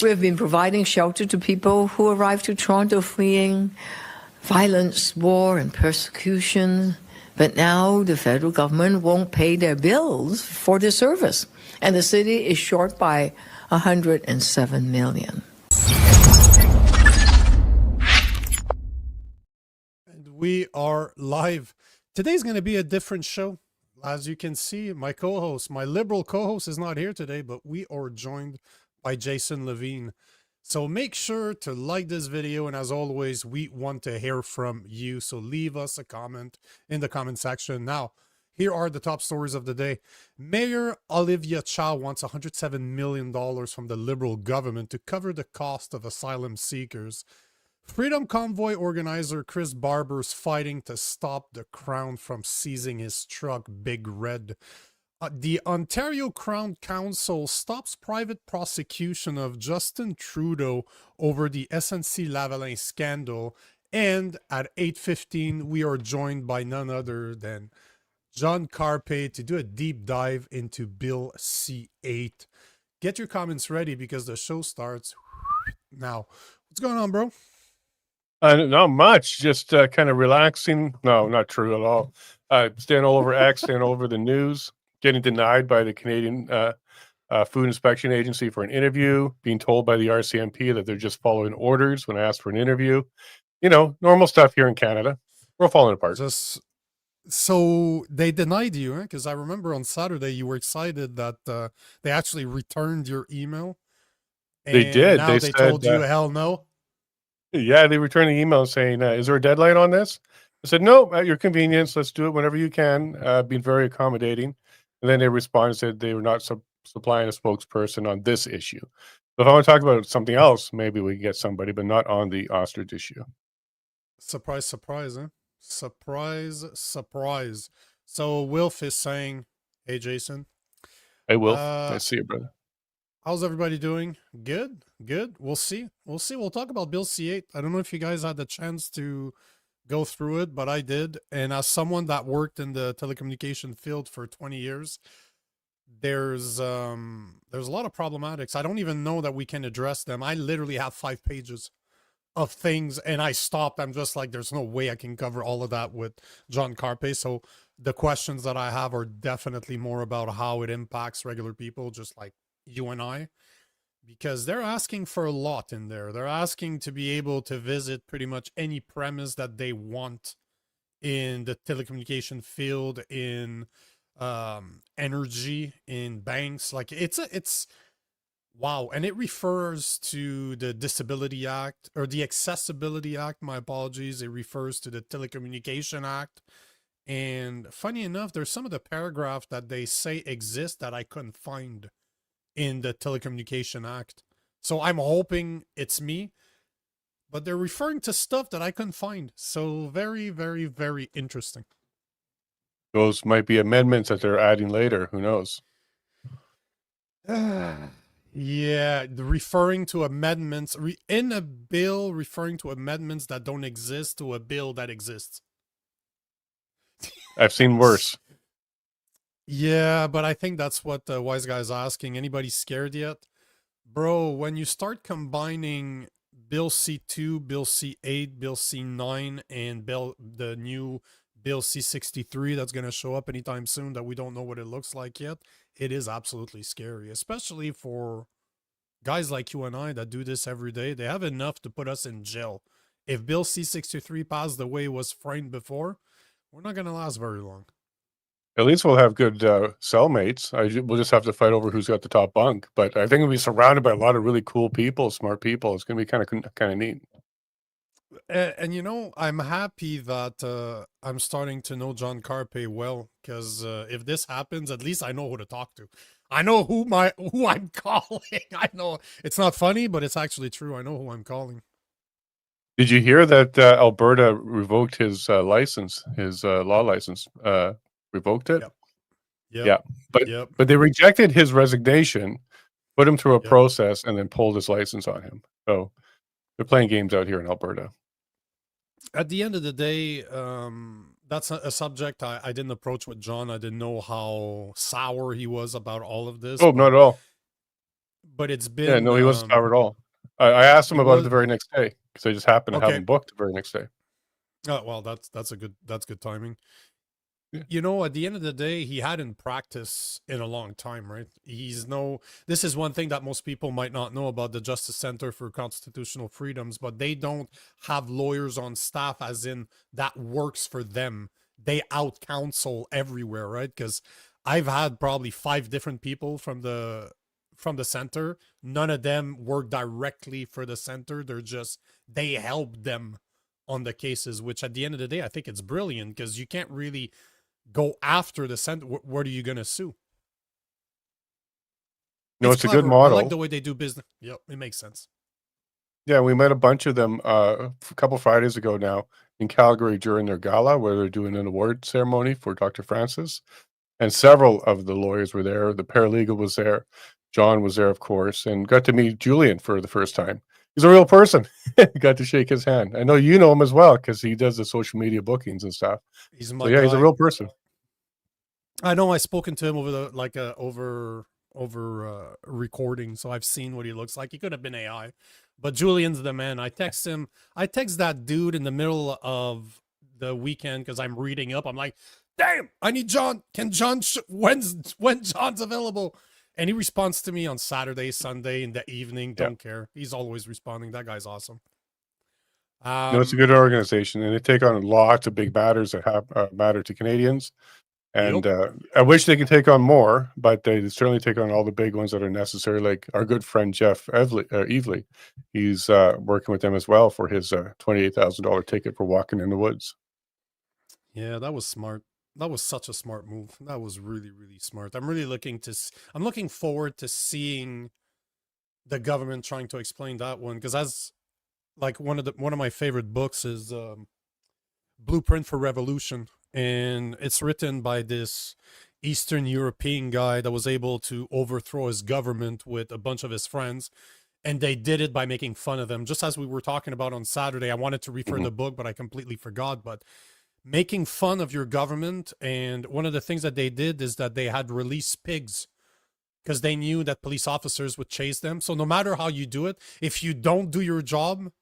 We have been providing shelter to people who arrived to Toronto fleeing violence, war, and persecution. But now the federal government won't pay their bills for the service, and the city is short by $107 million. And we are live. Today's going to be a different show. As you can see, my co-host, my liberal co-host is not here today, but we are joined by Jason Levine. So make sure to like this video, and as always, we want to hear from you. So leave us a comment in the comment section. Now, here are the top stories of the day. Mayor Olivia Chow wants $107 million from the Liberal government to cover the cost of asylum seekers. Freedom Convoy organizer Chris Barber's fighting to stop the Crown from seizing his truck, Big Red. The Ontario Crown Council stops private prosecution of Justin Trudeau over the SNC-Lavalin scandal. And at 8:15, we are joined by none other than John Carpay to do a deep dive into Bill C-8. Get your comments ready because the show starts now. What's going on, bro? Not much, just kind of relaxing. No, not true at all. Staying all over X, staying over the news, getting denied by the Canadian Food Inspection Agency for an interview, being told by the RCMP that they're just following orders when I asked for an interview. You know, normal stuff here in Canada. We're falling apart. So they denied you, because I remember on Saturday you were excited that they actually returned your email. They did. Now they told you, hell no. Yeah, they returned the email saying, is there a deadline on this? I said, no, at your convenience. Let's do it whenever you can. Being very accommodating. And then they responded and said they were not supplying a spokesperson on this issue. So if I want to talk about something else, maybe we can get somebody, but not on the ostrich issue. Surprise, surprise, huh? Surprise, surprise. So Wilf is saying, hey, Jason. Hey, Wilf. Nice to see you, brother. How's everybody doing? Good, good. We'll see. We'll see. We'll talk about Bill C-8. I don't know if you guys had the chance to go through it, but I did. And as someone that worked in the telecommunication field for 20 years, there's a lot of problematics. I don't even know that we can address them. I literally have 5 pages of things, and I stopped. I'm just like, there's no way I can cover all of that with John Carpay. So the questions that I have are definitely more about how it impacts regular people, just like you and I, because they're asking for a lot in there. They're asking to be able to visit pretty much any premise that they want in the telecommunication field, in energy, in banks. Like it's wow. And it refers to the Disability Act, or the Accessibility Act, my apologies. It refers to the Telecommunication Act. And funny enough, there's some of the paragraph that they say exist that I couldn't find in the Telecommunication Act. So I'm hoping it's me, but they're referring to stuff that I couldn't find. So very, very, very interesting. Those might be amendments that they're adding later. Who knows? Yeah, referring to amendments in a bill, referring to amendments that don't exist to a bill that exists. I've seen worse. Yeah, but I think that's what the wise guy's asking. Anybody scared yet? Bro, when you start combining Bill C2, Bill C8, Bill C9, and the new Bill C63 that's going to show up anytime soon that we don't know what it looks like yet, it is absolutely scary, especially for guys like you and I that do this every day. They have enough to put us in jail. If Bill C63 passed the way it was framed before, we're not going to last very long. At least we'll have good cellmates. We'll just have to fight over who's got the top bunk. But I think we'll be surrounded by a lot of really cool people, smart people. It's going to be kind of neat. And you know, I'm happy that I'm starting to know John Carpay well, because if this happens, at least I know who to talk to. I know who I'm calling. I know it's not funny, but it's actually true. I know who I'm calling. Did you hear that Alberta revoked his license, his law license? Revoked it. Yep. Yeah, but they rejected his resignation, put him through a process, and then pulled his license on him. So they're playing games out here in Alberta. At the end of the day, that's a subject I didn't approach with John. I didn't know how sour he was about all of this. Oh, not at all. but it's Yeah, been no, he wasn't sour at all. I asked him he about it was the very next day because I just happened to have okay. him booked the very next day. Oh, well, that's good timing. Yeah. You know, at the end of the day, he hadn't practiced in a long time, right? This is one thing that most people might not know about the Justice Center for Constitutional Freedoms, but they don't have lawyers on staff, as in that works for them. They out counsel everywhere, right? Because I've had probably 5 different people from the center. None of them work directly for the center. They help them on the cases, which at the end of the day, I think it's brilliant because you can't really go after the center. What are you going to sue? No, It's it's a good clever. I like model. the way they do business. Yep, it makes sense. Yeah, we met a bunch of them a couple Fridays ago now in Calgary during their gala where they're doing an award ceremony for Dr. Francis. And several of the lawyers were there. The paralegal was there. John was there, of course, and got to meet Julian for the first time. He's a real person. Got to shake his hand. I know you know him as well because he does the social media bookings and stuff. He's So my yeah, he's a guy. real person. I know I've spoken to him over recording, so I've seen what he looks like. He could have been AI, but Julian's the man. I text him. I text that dude in the middle of the weekend because I'm reading up. I'm like, damn, I need John. Can John when John's available? And he responds to me on Saturday, Sunday in the evening. Yeah. Don't care. He's always responding. That guy's awesome. No, it's a good organization, and they take on lots of big matters that have matter to Canadians. And Yep. I wish they could take on more, but they certainly take on all the big ones that are necessary. Like our good friend Jeff Evely, he's working with them as well for his $28,000 ticket for walking in the woods. Yeah, that was smart. That was such a smart move. That was really, really smart. I'm really I'm looking forward to seeing the government trying to explain that one because as like one of my favorite books is Blueprint for Revolution, and it's written by this Eastern European guy that was able to overthrow his government with a bunch of his friends. And they did it by making fun of them. Just as we were talking about on Saturday, I wanted to refer the book, but I completely forgot. But making fun of your government, and one of the things that they did is that they had released pigs because they knew that police officers would chase them. So no matter how you do it, if you don't do your job,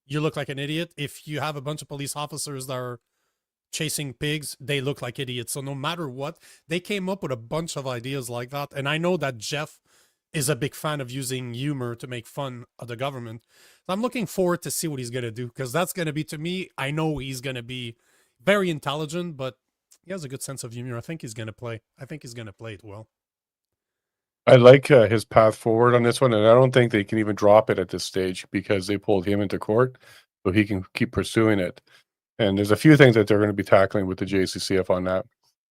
you look like an idiot. If you have a bunch of police officers that are chasing pigs, they look like idiots. So no matter what, they came up with a bunch of ideas like that. And I know that Jeff is a big fan of using humor to make fun of the government. So I'm looking forward to see what he's going to do because that's going to be, to me, I know he's going to be very intelligent, but he has a good sense of humor. I think he's going to play. I think he's going to play it well. I like his path forward on this one, and I don't think they can even drop it at this stage because they pulled him into court, so he can keep pursuing it. And there's a few things that they're going to be tackling with the JCCF on that.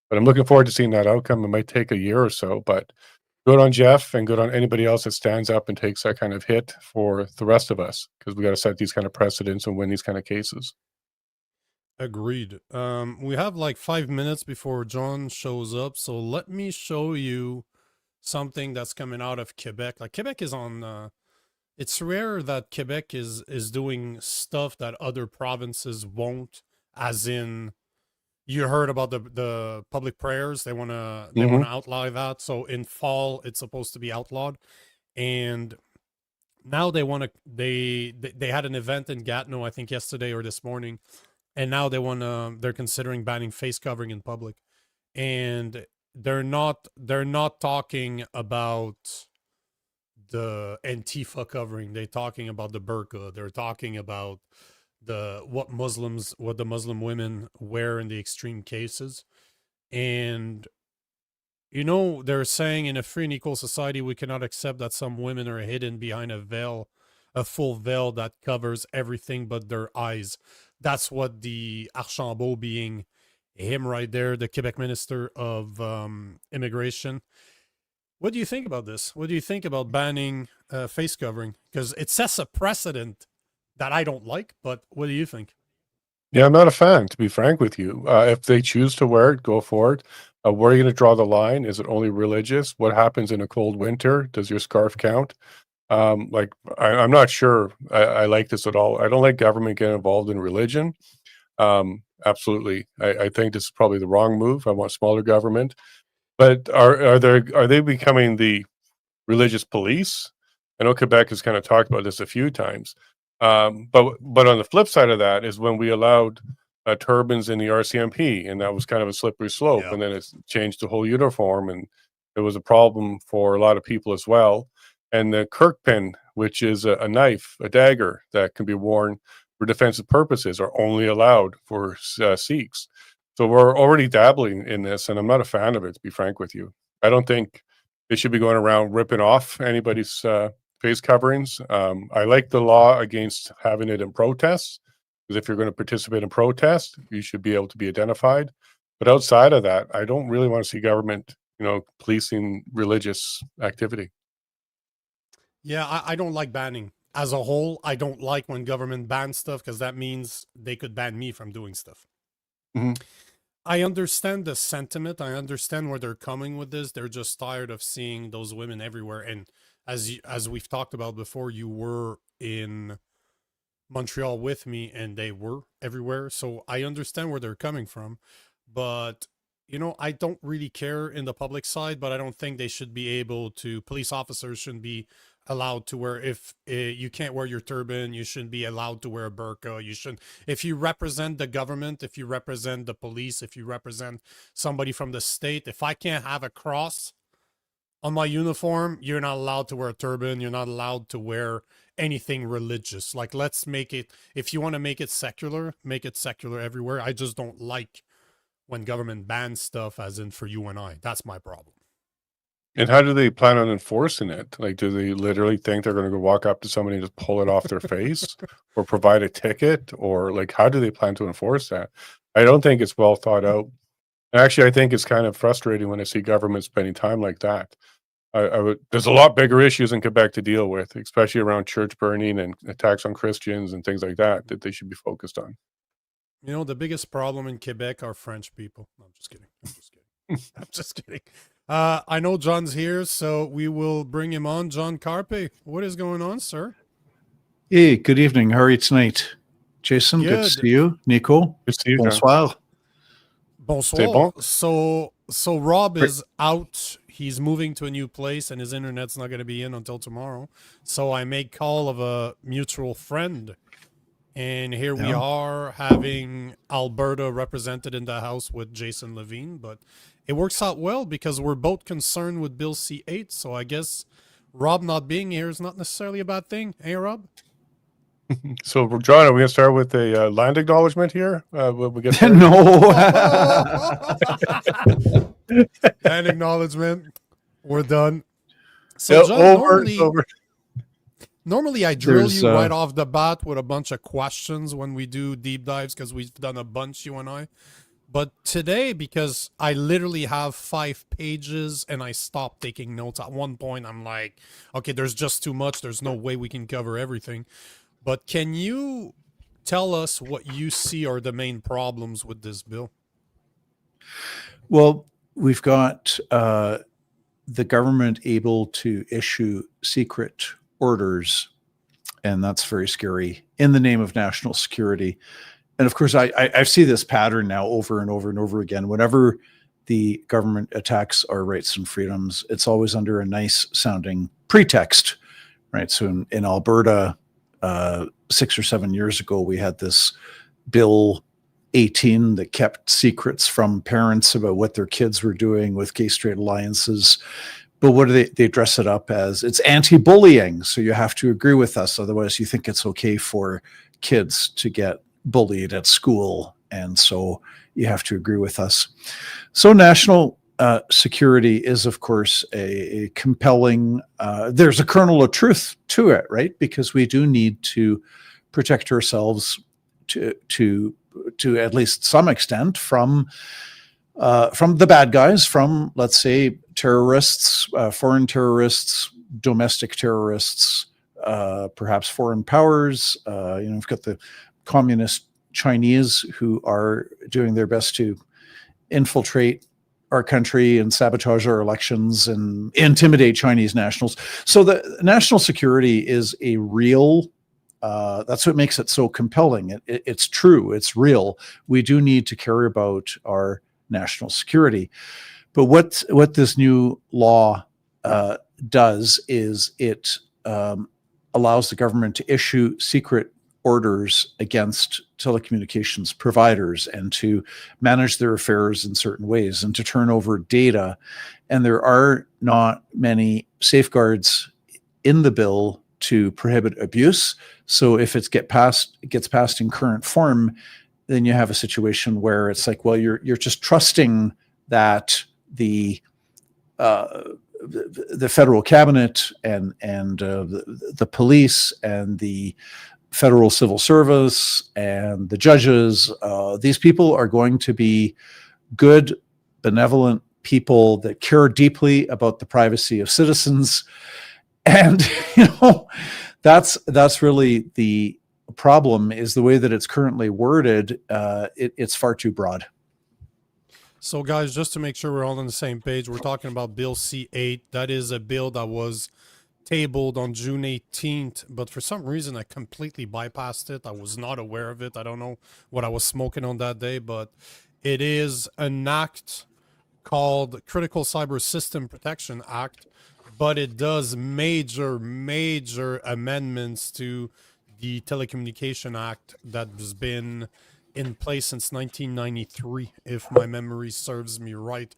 But I'm looking forward to seeing that outcome. It might take a year or so, but good on Jeff and good on anybody else that stands up and takes that kind of hit for the rest of us because we got to set these kind of precedents and win these kind of cases. Agreed. We have like 5 minutes before John shows up, so let me show you something that's coming out of Quebec. Like Quebec is on it's rare that Quebec is doing stuff that other provinces won't, as in you heard about the public prayers. They want to outlaw that. So in fall it's supposed to be outlawed, and now they want to they had an event in Gatineau, I think yesterday or this morning, and now they're considering banning face covering in public. And they're not talking about the Antifa covering. They're talking about the burqa. They're talking about what the Muslim women wear in the extreme cases. And they're saying in a free and equal society we cannot accept that some women are hidden behind a full veil that covers everything but their eyes. That's what the Archambault, being him right there, the Quebec Minister of Immigration. What do you think about this? What do you think about banning face covering? Because it sets a precedent that I don't like, but what do you think? Yeah, I'm not a fan, to be frank with you. If they choose to wear it, go for it. Where are you going to draw the line? Is it only religious? What happens in a cold winter? Does your scarf count? I'm not sure I like this at all. I don't like government getting involved in religion. Absolutely. I think this is probably the wrong move. I want smaller government. But are they becoming the religious police? I know Quebec has kind of talked about this a few times. But on the flip side of that is when we allowed turbans in the RCMP, and that was kind of a slippery slope. Yeah. And then it's changed the whole uniform, and it was a problem for a lot of people as well. And the Kirk pin, which is a knife, a dagger that can be worn for defensive purposes, are only allowed for Sikhs. So we're already dabbling in this, and I'm not a fan of it, to be frank with you. I don't think they should be going around ripping off anybody's face coverings. I like the law against having it in protests, because if you're going to participate in protest, you should be able to be identified. But outside of that, I don't really want to see government, policing religious activity. Yeah, I don't like banning. As a whole, I don't like when government bans stuff, because that means they could ban me from doing stuff. Mhm. I understand the sentiment. I understand where they're coming with this. They're just tired of seeing those women everywhere. And as we've talked about before, you were in Montreal with me, and they were everywhere. So I understand where they're coming from. But, I don't really care in the public side, but I don't think they should be able to, police officers shouldn't be allowed to wear, if you can't wear your turban, you shouldn't be allowed to wear a burqa. You shouldn't, if you represent the government, if you represent the police, if you represent somebody from the state, if I can't have a cross on my uniform, you're not allowed to wear a turban. You're not allowed to wear anything religious. Like, let's make it, if you want to make it secular everywhere. I just don't like when government bans stuff, as in for you and I. That's my problem. And how do they plan on enforcing it? Like, do they literally think they're going to go walk up to somebody and just pull it off their face, or provide a ticket, or like, how do they plan to enforce that? I don't think it's well thought out. Actually, I think it's kind of frustrating when I see government spending time like that. There's a lot bigger issues in Quebec to deal with, especially around church burning and attacks on Christians and things like that they should be focused on. The biggest problem in Quebec are French people. No, I'm just kidding. I'm just kidding. I know John's here, so we will bring him on. John Carpay, what is going on, sir? Hey, good evening. How are you tonight? Jason, good to Good. see you. Nico, Good to see you, John. bonsoir. C'est Bonsoir. bon? So Rob is out. He's moving to a new place, and his internet's not going to be in until tomorrow. So I made call of a mutual friend. And here we are, having Alberta represented in the House with Jason Levine. But it works out well because we're both concerned with Bill C-8. So I guess Rob not being here is not necessarily a bad thing. Hey, Rob? So, John, are we going to start with a land acknowledgement here? When we get No. Land acknowledgement. We're done. So, Yeah, John, over. normally I drill There's, you right off the bat with a bunch of questions when we do deep dives, because we've done a bunch, you and I. But today, because I literally have 5 pages and I stopped taking notes at one point, I'm like, okay, there's just too much. There's no way we can cover everything. But can you tell us what you see are the main problems with this bill? Well, we've got the government able to issue secret orders, and that's very scary, in the name of national security. And of course, I see this pattern now over and over and over again. Whenever the government attacks our rights and freedoms, it's always under a nice sounding pretext, right? So in Alberta, 6 or 7 years ago, we had this Bill 18 that kept secrets from parents about what their kids were doing with gay-straight alliances. But what do they dress it up as? It's anti-bullying, so you have to agree with us. Otherwise, you think it's okay for kids to get bullied at school, and so you have to agree with us. So national security is, of course, a compelling, there's a kernel of truth to it, right? Because we do need to protect ourselves to at least some extent from the bad guys, from, let's say, terrorists, foreign terrorists, domestic terrorists, perhaps foreign powers. We've got the communist Chinese who are doing their best to infiltrate our country and sabotage our elections and intimidate Chinese nationals. So the national security is a real, that's what makes it so compelling. It's true, it's real. We do need to care about our national security. But what this new law does is it allows the government to issue secret orders against telecommunications providers and to manage their affairs in certain ways and to turn over data. And there are not many safeguards in the bill to prohibit abuse. So if it gets passed in current form, then you have a situation where it's like, well, you're just trusting that the federal cabinet and the police and the federal civil service and the judges, these people are going to be good, benevolent people that care deeply about the privacy of citizens. And, that's really the problem, is the way that it's currently worded. It's far too broad. So, guys, just to make sure we're all on the same page, we're talking about Bill C-8. That is a bill that was tabled on June 18th, but for some reason I completely bypassed it. I was not aware of it. I don't know what I was smoking on that day, but it is an act called Critical Cyber System Protection Act, but it does major amendments to the Telecommunication Act that has been in place since 1993, if my memory serves me right.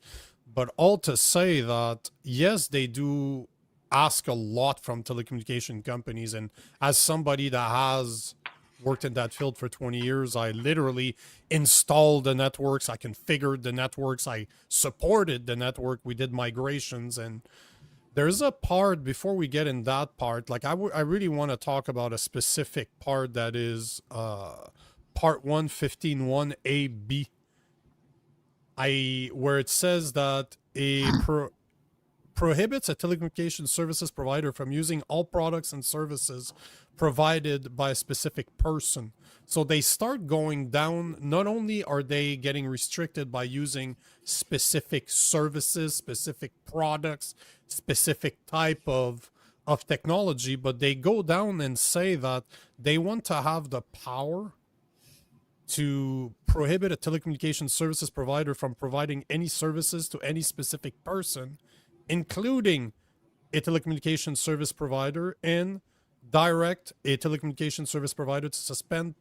But all to say that, yes, they do ask a lot from telecommunication companies. And as somebody that has worked in that field for 20 years, I literally installed the networks, I configured the networks, I supported the network, we did migrations. And there's a part, before we get in that part, like I really want to talk about a specific part that is part 115.1 AB, where it says that prohibits a telecommunications services provider from using all products and services provided by a specific person. So they start going down. Not only are they getting restricted by using specific services, specific products, specific type of technology, but they go down and say that they want to have the power to prohibit a telecommunications services provider from providing any services to any specific person, including a telecommunications service provider, and direct a telecommunications service provider to suspend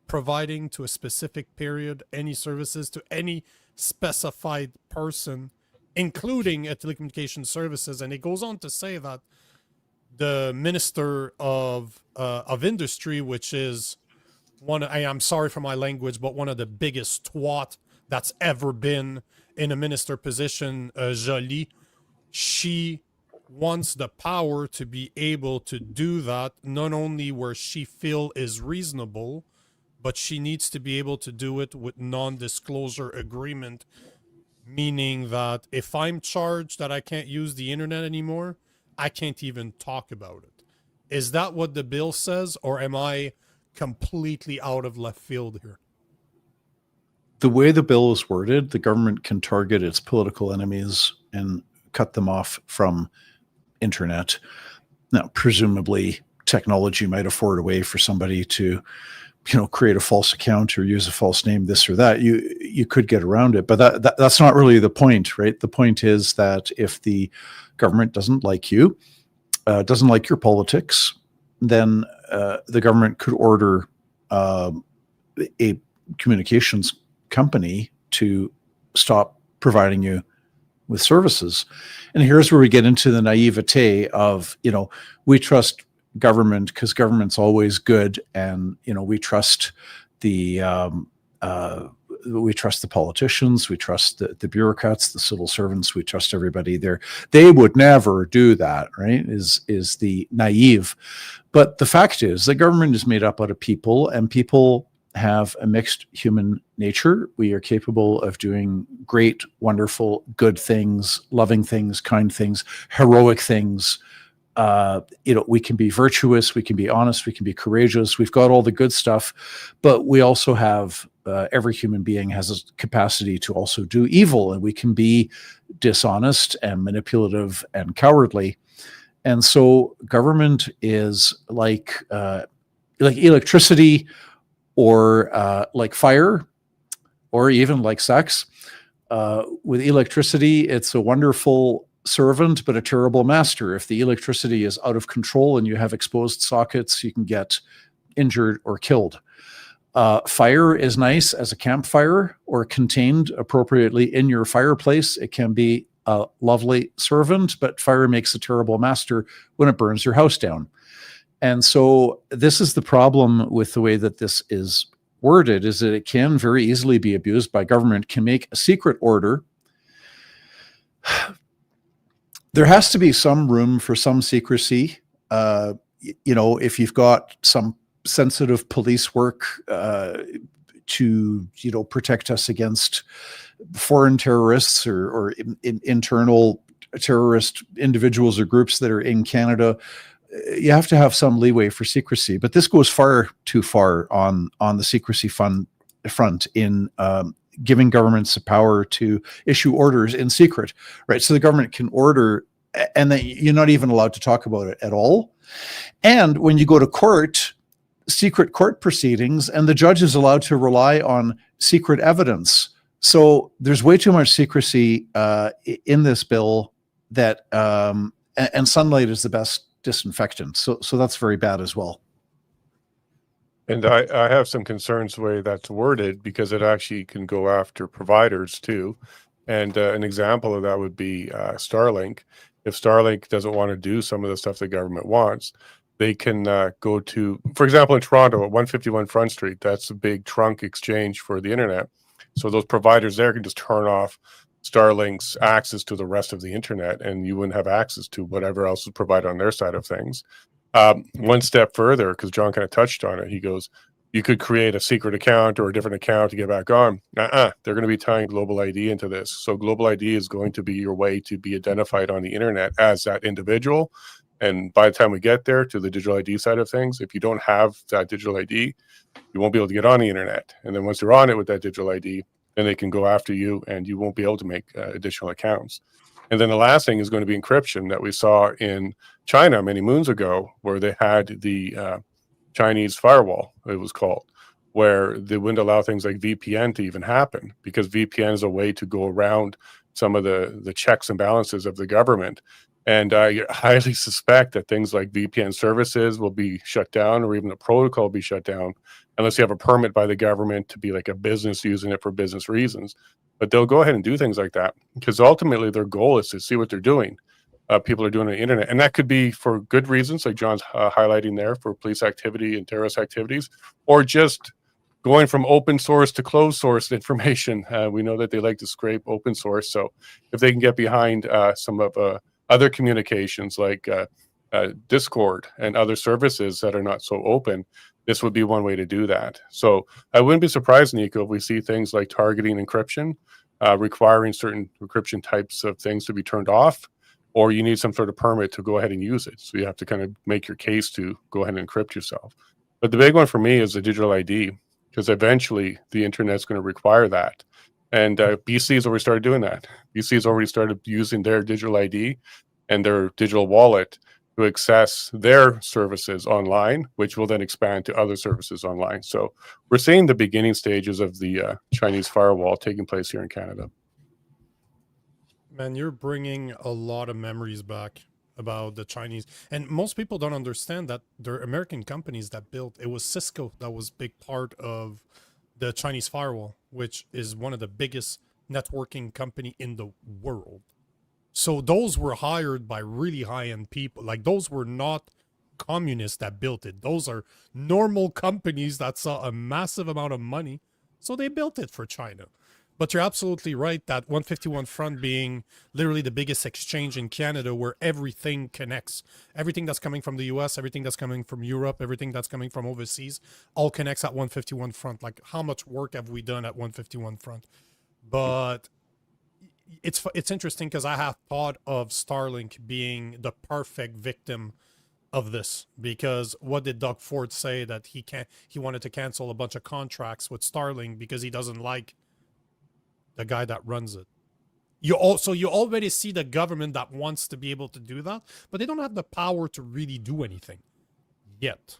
providing to a specific period any services to any specified person, including a telecommunications services. And it goes on to say that the Minister of Industry, which is I'm sorry for my language, but one of the biggest twat that's ever been in a minister position, Jolie, she wants the power to be able to do that, not only where she feel is reasonable, but she needs to be able to do it with non-disclosure agreement, meaning that if I'm charged that I can't use the internet anymore, I can't even talk about it. Is that what the bill says, or am I completely out of left field here? The way the bill is worded, the government can target its political enemies and cut them off from internet. Now, presumably, technology might afford a way for somebody to, create a false account or use a false name, this or that. You could get around it, but that's not really the point, right? The point is that if the government doesn't like you, doesn't like your politics, then the government could order a communications company to stop providing you with services. And here's where we get into the naivete of, we trust government because government's always good, and we trust the politicians, we trust the bureaucrats, the civil servants, we trust everybody there. They would never do that, right? Is the naive. But the fact is the government is made up out of people, and people have a mixed human nature. We are capable of doing great, wonderful, good things, loving things, kind things, heroic things. We can be virtuous, we can be honest, we can be courageous. We've got all the good stuff, but we also have, every human being has a capacity to also do evil, and we can be dishonest and manipulative and cowardly. And so government is like electricity, or like fire, or even like sex. With electricity, it's a wonderful servant, but a terrible master. If the electricity is out of control and you have exposed sockets, you can get injured or killed. Fire is nice as a campfire or contained appropriately in your fireplace. It can be a lovely servant, but fire makes a terrible master when it burns your house down. And so this is the problem with the way that this is worded, is that it can very easily be abused by government, can make a secret order. There has to be some room for some secrecy. If you've got some sensitive police work to, protect us against foreign terrorists or internal terrorist individuals or groups that are in Canada, you have to have some leeway for secrecy. But this goes far too far on the secrecy front in giving governments the power to issue orders in secret, right? So the government can order, and then you're not even allowed to talk about it at all. And when you go to court, secret court proceedings, and the judge is allowed to rely on secret evidence. So there's way too much secrecy in this bill that, and sunlight is the best disinfectant. So that's very bad as well. And I have some concerns the way that's worded, because it actually can go after providers too. And an example of that would be Starlink. If Starlink doesn't want to do some of the stuff the government wants, they can go to, for example, in Toronto at 151 Front Street, that's a big trunk exchange for the internet. So those providers there can just turn off Starlink's access to the rest of the internet, and you wouldn't have access to whatever else is provided on their side of things. One step further, because John kind of touched on it, he goes, you could create a secret account or a different account to get back on. They're going to be tying Global ID into this. So Global ID is going to be your way to be identified on the internet as that individual. And by the time we get there to the digital ID side of things, if you don't have that digital ID, you won't be able to get on the internet. And then once you're on it with that digital ID, then they can go after you and you won't be able to make additional accounts. And then the last thing is going to be encryption that we saw in China many moons ago, where they had the Chinese firewall, it was called, where they wouldn't allow things like VPN to even happen, because VPN is a way to go around some of the checks and balances of the government. And I highly suspect that things like VPN services will be shut down, or even the protocol will be shut down, unless you have a permit by the government to be like a business using it for business reasons. But they'll go ahead and do things like that, because ultimately their goal is to see what they're doing. People are doing on the internet, and that could be for good reasons, like John's highlighting there, for police activity and terrorist activities, or just going from open source to closed source information. We know that they like to scrape open source. So if they can get behind some of other communications like Discord and other services that are not so open, this would be one way to do that. So I wouldn't be surprised, Nico, if we see things like targeting encryption, requiring certain encryption types of things to be turned off, or you need some sort of permit to go ahead and use it. So you have to kind of make your case to go ahead and encrypt yourself. But the big one for me is the digital ID, because eventually the internet's going to require that. And BC has already started doing that. BC has already started using their digital ID and their digital wallet to access their services online, which will then expand to other services online. So we're seeing the beginning stages of the Chinese firewall taking place here in Canada. Man, you're bringing a lot of memories back about the Chinese. And most people don't understand that they're American companies that built, it was Cisco that was a big part of the Chinese firewall, which is one of the biggest networking company in the world. So those were hired by really high-end people. Like, those were not communists that built it. Those are normal companies that saw a massive amount of money, so they built it for China. But you're absolutely right that 151 Front being literally the biggest exchange in Canada, where everything connects. Everything that's coming from the US, everything that's coming from Europe, everything that's coming from overseas, all connects at 151 Front. Like, how much work have we done at 151 Front? But it's interesting, because I have thought of Starlink being the perfect victim of this, because what did Doug Ford say? That he wanted to cancel a bunch of contracts with Starlink because he doesn't like the guy that runs it. You already see the government that wants to be able to do that, but they don't have the power to really do anything yet.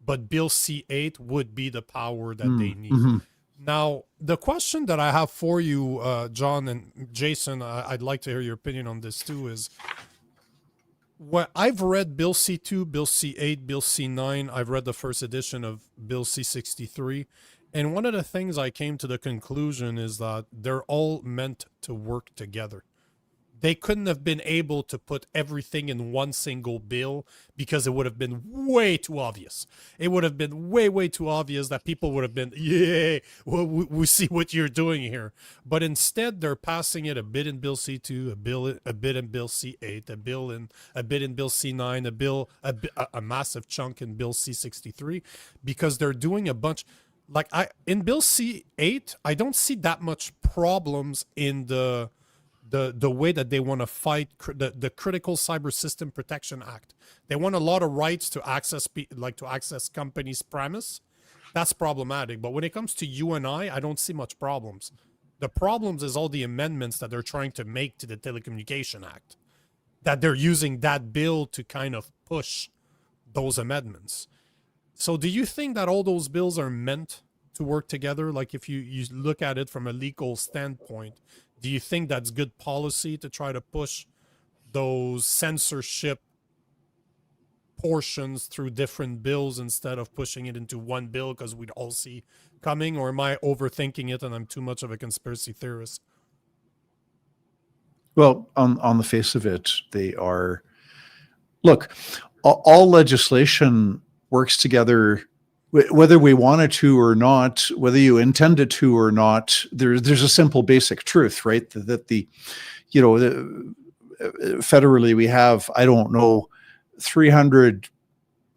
But Bill C-8 would be the power that they need. Now, the question that I have for you, John and Jason, I'd like to hear your opinion on this too, is what I've read Bill C2, Bill C8, Bill C9. I've read the first edition of Bill C63. And one of the things I came to the conclusion is that they're all meant to work together. They couldn't have been able to put everything in one single bill because it would have been way too obvious. It would have been way, way too obvious that people would have been, yeah, well, we see what you're doing here. But instead, they're passing it a bit in Bill C2, a bit in Bill C8, a bit in Bill C9, a massive chunk in Bill C63, because they're doing a bunch. Like in Bill C8, I don't see that much problems in the way that they want to fight the Critical Cyber System Protection Act. They want a lot of rights to access companies' premise. That's problematic. But when it comes to you and I don't see much problems. The problems is all the amendments that they're trying to make to the Telecommunication Act, that they're using that bill to kind of push those amendments. So do you think that all those bills are meant to work together? Like if you look at it from a legal standpoint, do you think that's good policy to try to push those censorship portions through different bills instead of pushing it into one bill because we'd all see coming? Or am I overthinking it and I'm too much of a conspiracy theorist? Well, on the face of it, they are. Look, all legislation works together, whether we wanted to or not, whether you intended to or not. There's a simple basic truth, right? That federally we have, I don't know, 300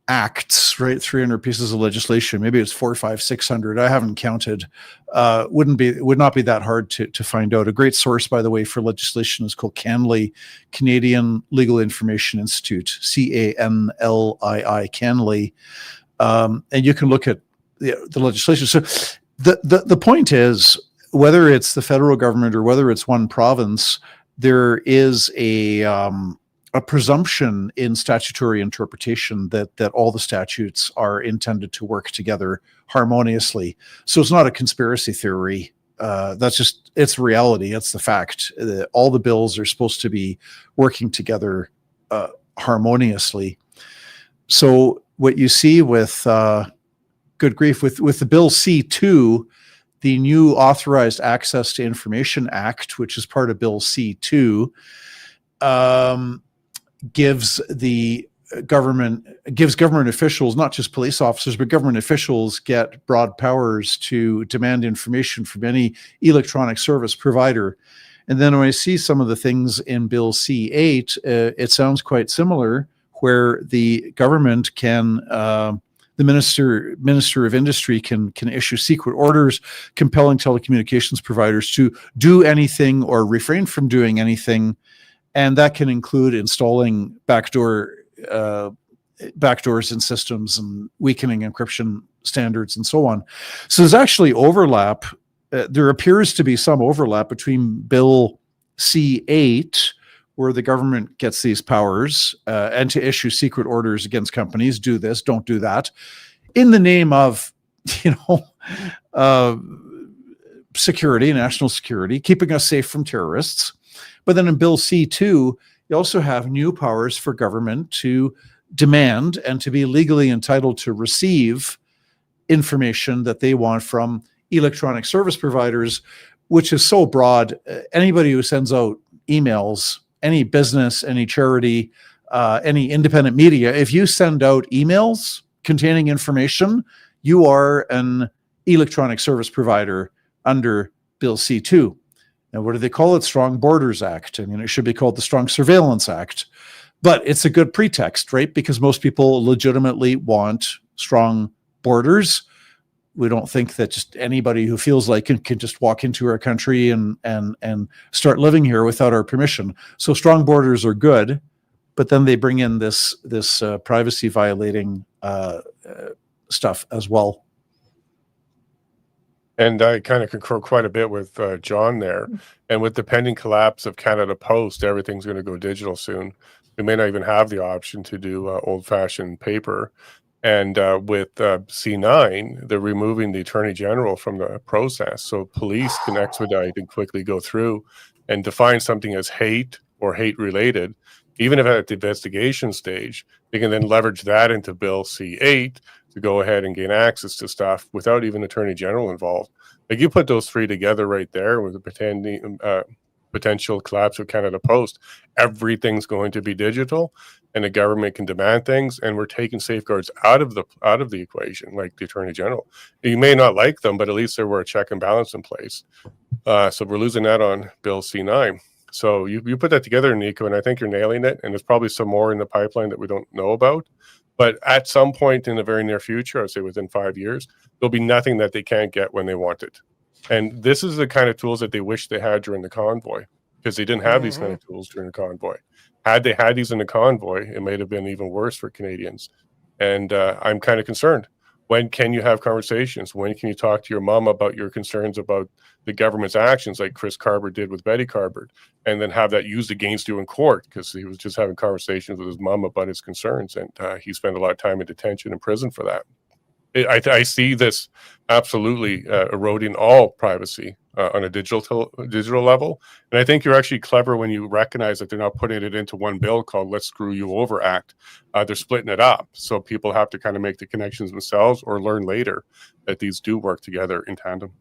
acts, right? 300 pieces of legislation. Maybe it's 400, 500, 600. I haven't counted. Would not be that hard to find out. A great source, by the way, for legislation is called CANLI, Canadian Legal Information Institute, CANLII, CANLI. And you can look at the legislation. So the point is, whether it's the federal government or whether it's one province, there is a presumption in statutory interpretation that all the statutes are intended to work together harmoniously. So it's not a conspiracy theory. It's reality. It's the fact. All the bills are supposed to be working together harmoniously. So what you see with good grief, with the Bill C2, the new Authorized Access to Information Act, which is part of Bill C2, gives government officials, not just police officers, but government officials get broad powers to demand information from any electronic service provider. And then when I see some of the things in Bill C8, it sounds quite similar, where the government can, the minister of industry can issue secret orders compelling telecommunications providers to do anything or refrain from doing anything. And that can include installing backdoors in systems and weakening encryption standards and so on. So there's actually overlap. There appears to be some overlap between Bill C8, where the government gets these powers and to issue secret orders against companies, do this, don't do that, in the name of, security, national security, keeping us safe from terrorists. But then in Bill C2, you also have new powers for government to demand and to be legally entitled to receive information that they want from electronic service providers, which is so broad. Anybody who sends out emails, any business, any charity, any independent media, if you send out emails containing information, you are an electronic service provider under Bill C2. Now, what do they call it? Strong Borders Act. I mean, it should be called the Strong Surveillance Act. But it's a good pretext, right? Because most people legitimately want strong borders. We don't think that just anybody who feels like it can just walk into our country and start living here without our permission. So strong borders are good, but then they bring in this privacy violating stuff as well. And I kind of concur quite a bit with John there. And with the pending collapse of Canada Post, everything's going to go digital soon. We may not even have the option to do old-fashioned paper. And with C9, they're removing the Attorney General from the process, so police can expedite and quickly go through and define something as hate or hate-related. Even if at the investigation stage, they can then leverage that into Bill C-8 to go ahead and gain access to stuff without even Attorney General involved. Like, you put those three together right there with the potential collapse of Canada Post, everything's going to be digital, and the government can demand things, and we're taking safeguards out of the equation, like the Attorney General. You may not like them, but at least there were a check and balance in place. So we're losing that on Bill C9. So you put that together, Nico, and I think you're nailing it. And there's probably some more in the pipeline that we don't know about. But at some point in the very near future, I'd say within 5 years, there'll be nothing that they can't get when they want it. And this is the kind of tools that they wish they had during the convoy, because they didn't have these kind of tools during the convoy. Had they had these in the convoy, it might have been even worse for Canadians. And I'm kind of concerned. When can you have conversations? When can you talk to your mom about your concerns about the government's actions, like Chris Carver did with Betty Carver, and then have that used against you in court? Because he was just having conversations with his mom about his concerns, and he spent a lot of time in detention and prison for that. I see this absolutely eroding all privacy on a digital level. And I think you're actually clever when you recognize that they're not putting it into one bill called Let's Screw You Over Act. They're splitting it up. So people have to kind of make the connections themselves or learn later that these do work together in tandem.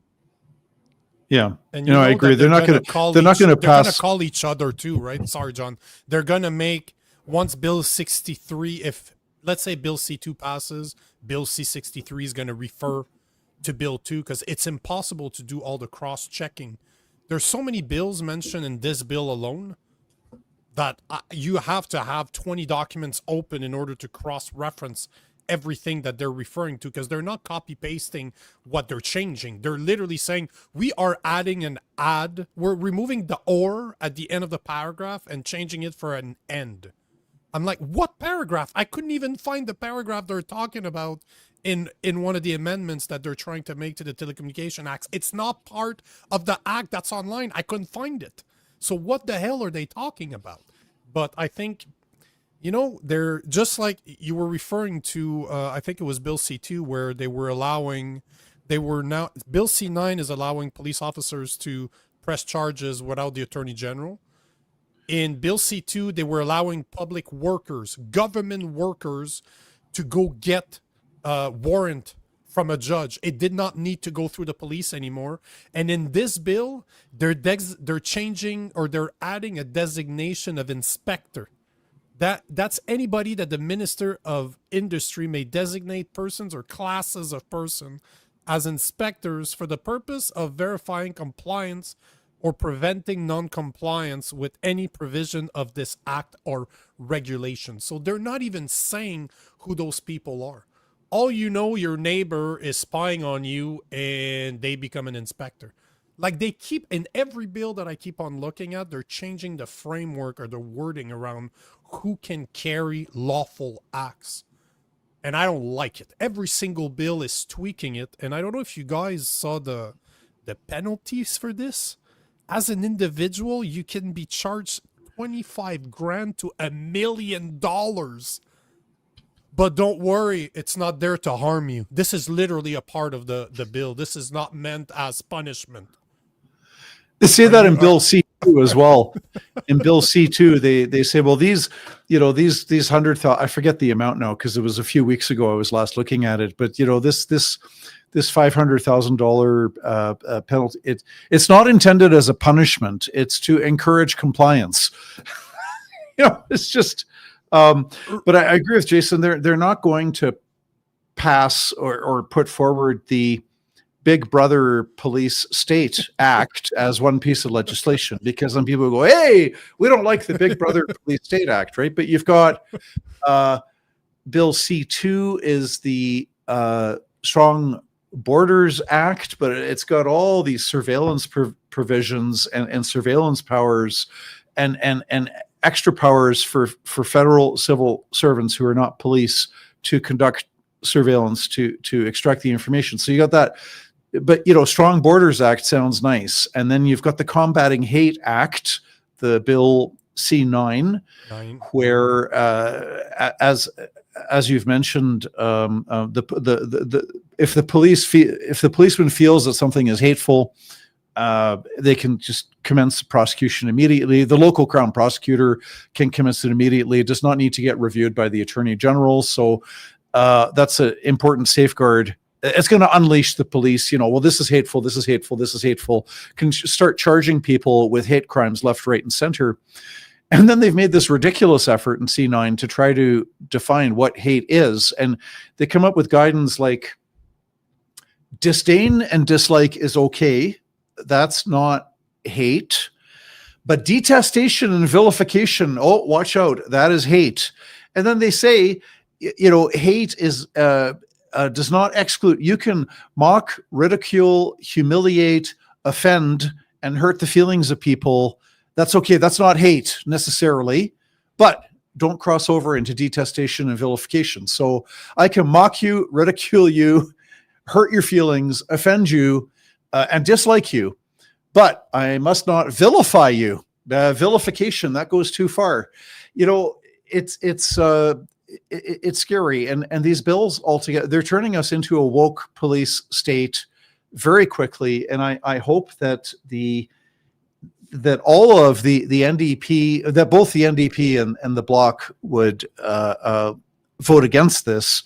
Yeah. And I agree. They're not going to pass. They're going to call each other too, right? Sorry, John. They're going to make, once Bill 63, if let's say Bill C2 passes, Bill C63 is going to refer to Bill 2, because it's impossible to do all the cross-checking. There's so many bills mentioned in this bill alone that you have to have 20 documents open in order to cross-reference everything that they're referring to, because they're not copy-pasting what they're changing. They're literally saying, we are adding an ad. We're removing the or at the end of the paragraph and changing it for an end. I'm like, what paragraph? I couldn't even find the paragraph they're talking about in one of the amendments that they're trying to make to the Telecommunication Act. It's not part of the act that's online. I couldn't find it. So what the hell are they talking about? But I think, they're just like you were referring to, I think it was Bill C2, where Bill C9 is allowing police officers to press charges without the Attorney General. In Bill C2, they were allowing public workers, government workers, to go get a warrant from a judge. It did not need to go through the police anymore. And in this bill, they're changing, or they're adding a designation of inspector. That's anybody that the Minister of Industry may designate persons or classes of person as inspectors for the purpose of verifying compliance or preventing non-compliance with any provision of this act or regulation. So they're not even saying who those people are. All your neighbor is spying on you and they become an inspector. Like, they keep, in every bill that I keep on looking at, they're changing the framework or the wording around who can carry lawful acts. And I don't like it. Every single bill is tweaking it. And I don't know if you guys saw the penalties for this. As an individual, you can be charged $25,000 to $1 million. But don't worry, it's not there to harm you. This is literally a part of the bill. This is not meant as punishment. They say that in Bill C2 as well. In Bill C2, they say, well, these 100,000, I forget the amount now because it was a few weeks ago I was last looking at it, but this $500,000 penalty, it's not intended as a punishment. It's to encourage compliance. It's just. But I agree with Jason. They're not going to pass or put forward the Big Brother Police State Act as one piece of legislation, because then people go, hey, we don't like the Big Brother Police State Act, right? But you've got Bill C2 is the Strong Borders Act, but it's got all these surveillance provisions and surveillance powers and extra powers for federal civil servants who are not police to conduct surveillance to extract the information. So you got that. But, Strong Borders Act sounds nice. And then you've got the Combating Hate Act, the Bill C9, where as as you've mentioned, if the policeman feels that something is hateful, they can just commence prosecution immediately. The local Crown prosecutor can commence it immediately. It does not need to get reviewed by the Attorney General. So that's an important safeguard. It's going to unleash the police. Well, this is hateful, this is hateful, this is hateful. Can start charging people with hate crimes left, right, and center. And then they've made this ridiculous effort in C9 to try to define what hate is. And they come up with guidance like disdain and dislike is okay. That's not hate. But detestation and vilification, oh, watch out, that is hate. And then they say, hate is does not exclude. You can mock, ridicule, humiliate, offend, and hurt the feelings of people. That's okay. That's not hate necessarily, but don't cross over into detestation and vilification. So I can mock you, ridicule you, hurt your feelings, offend you, and dislike you, but I must not vilify you. Vilification, that goes too far. It's scary. And these bills altogether, they're turning us into a woke police state very quickly. And I hope that all of the NDP, that both the NDP and the Bloc would vote against this.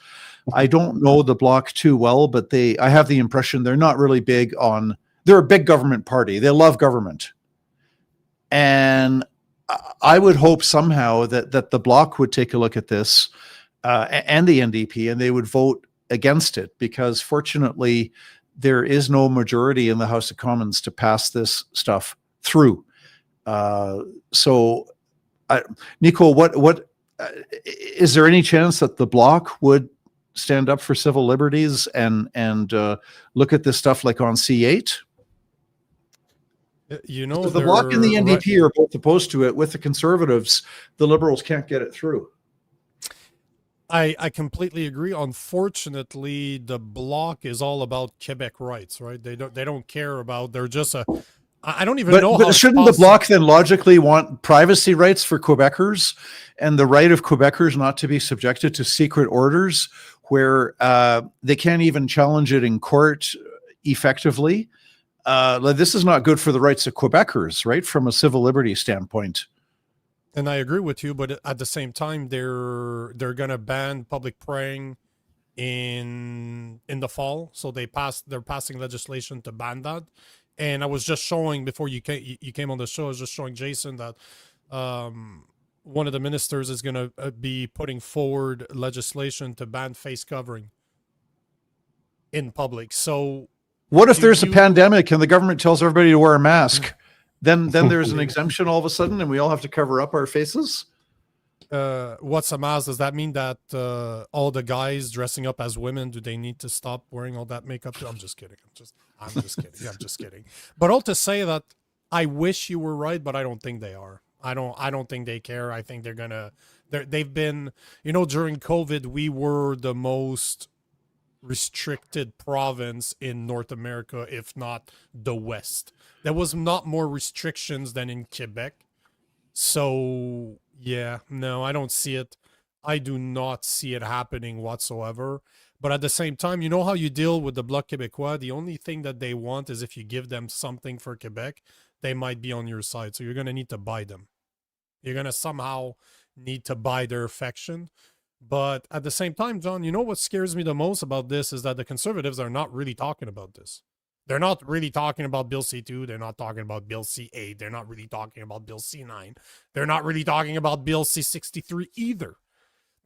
I don't know the Bloc too well, but I have the impression they're not really big on, they're a big government party. They love government. And I would hope somehow that the Bloc would take a look at this and the NDP, and they would vote against it, because fortunately there is no majority in the House of Commons to pass this stuff through. Nico, what is there any chance that the Bloc would stand up for civil liberties and look at this stuff like on C-8? The Bloc and the NDP are both opposed to it. With the Conservatives, the Liberals can't get it through. I completely agree. Unfortunately, the Bloc is all about Quebec rights, right? They don't care about. They're just I don't even know. But shouldn't the Bloc then logically want privacy rights for Quebecers and the right of Quebecers not to be subjected to secret orders where they can't even challenge it in court effectively? This is not good for the rights of Quebecers, right? From a civil liberties standpoint. And I agree with you, but at the same time, they're going to ban public praying in the fall. So they're passing legislation to ban that. And I was just showing before you came on the show, I was just showing Jason that one of the ministers is going to be putting forward legislation to ban face covering in public. So what if there's a pandemic and the government tells everybody to wear a mask? Then there's an exemption all of a sudden and we all have to cover up our faces? What's a mask? Does that mean that all the guys dressing up as women, do they need to stop wearing all that makeup? I'm just kidding. I'm just kidding. But all to say that I wish you were right, but I don't think they are. I don't think they care. I think they've been, during COVID, we were the most restricted province in North America, if not the West. There was not more restrictions than in Quebec. So yeah, no, I don't see it. I do not see it happening whatsoever. But at the same time, you know how you deal with the Bloc Québécois? The only thing that they want is if you give them something for Quebec, they might be on your side. So you're going to need to buy them. You're going to somehow need to buy their affection. But at the same time, John, you know what scares me the most about this is that the Conservatives are not really talking about this. They're not really talking about Bill C-2. They're not talking about Bill C-8. They're not really talking about Bill C-9. They're not really talking about Bill C-63 either.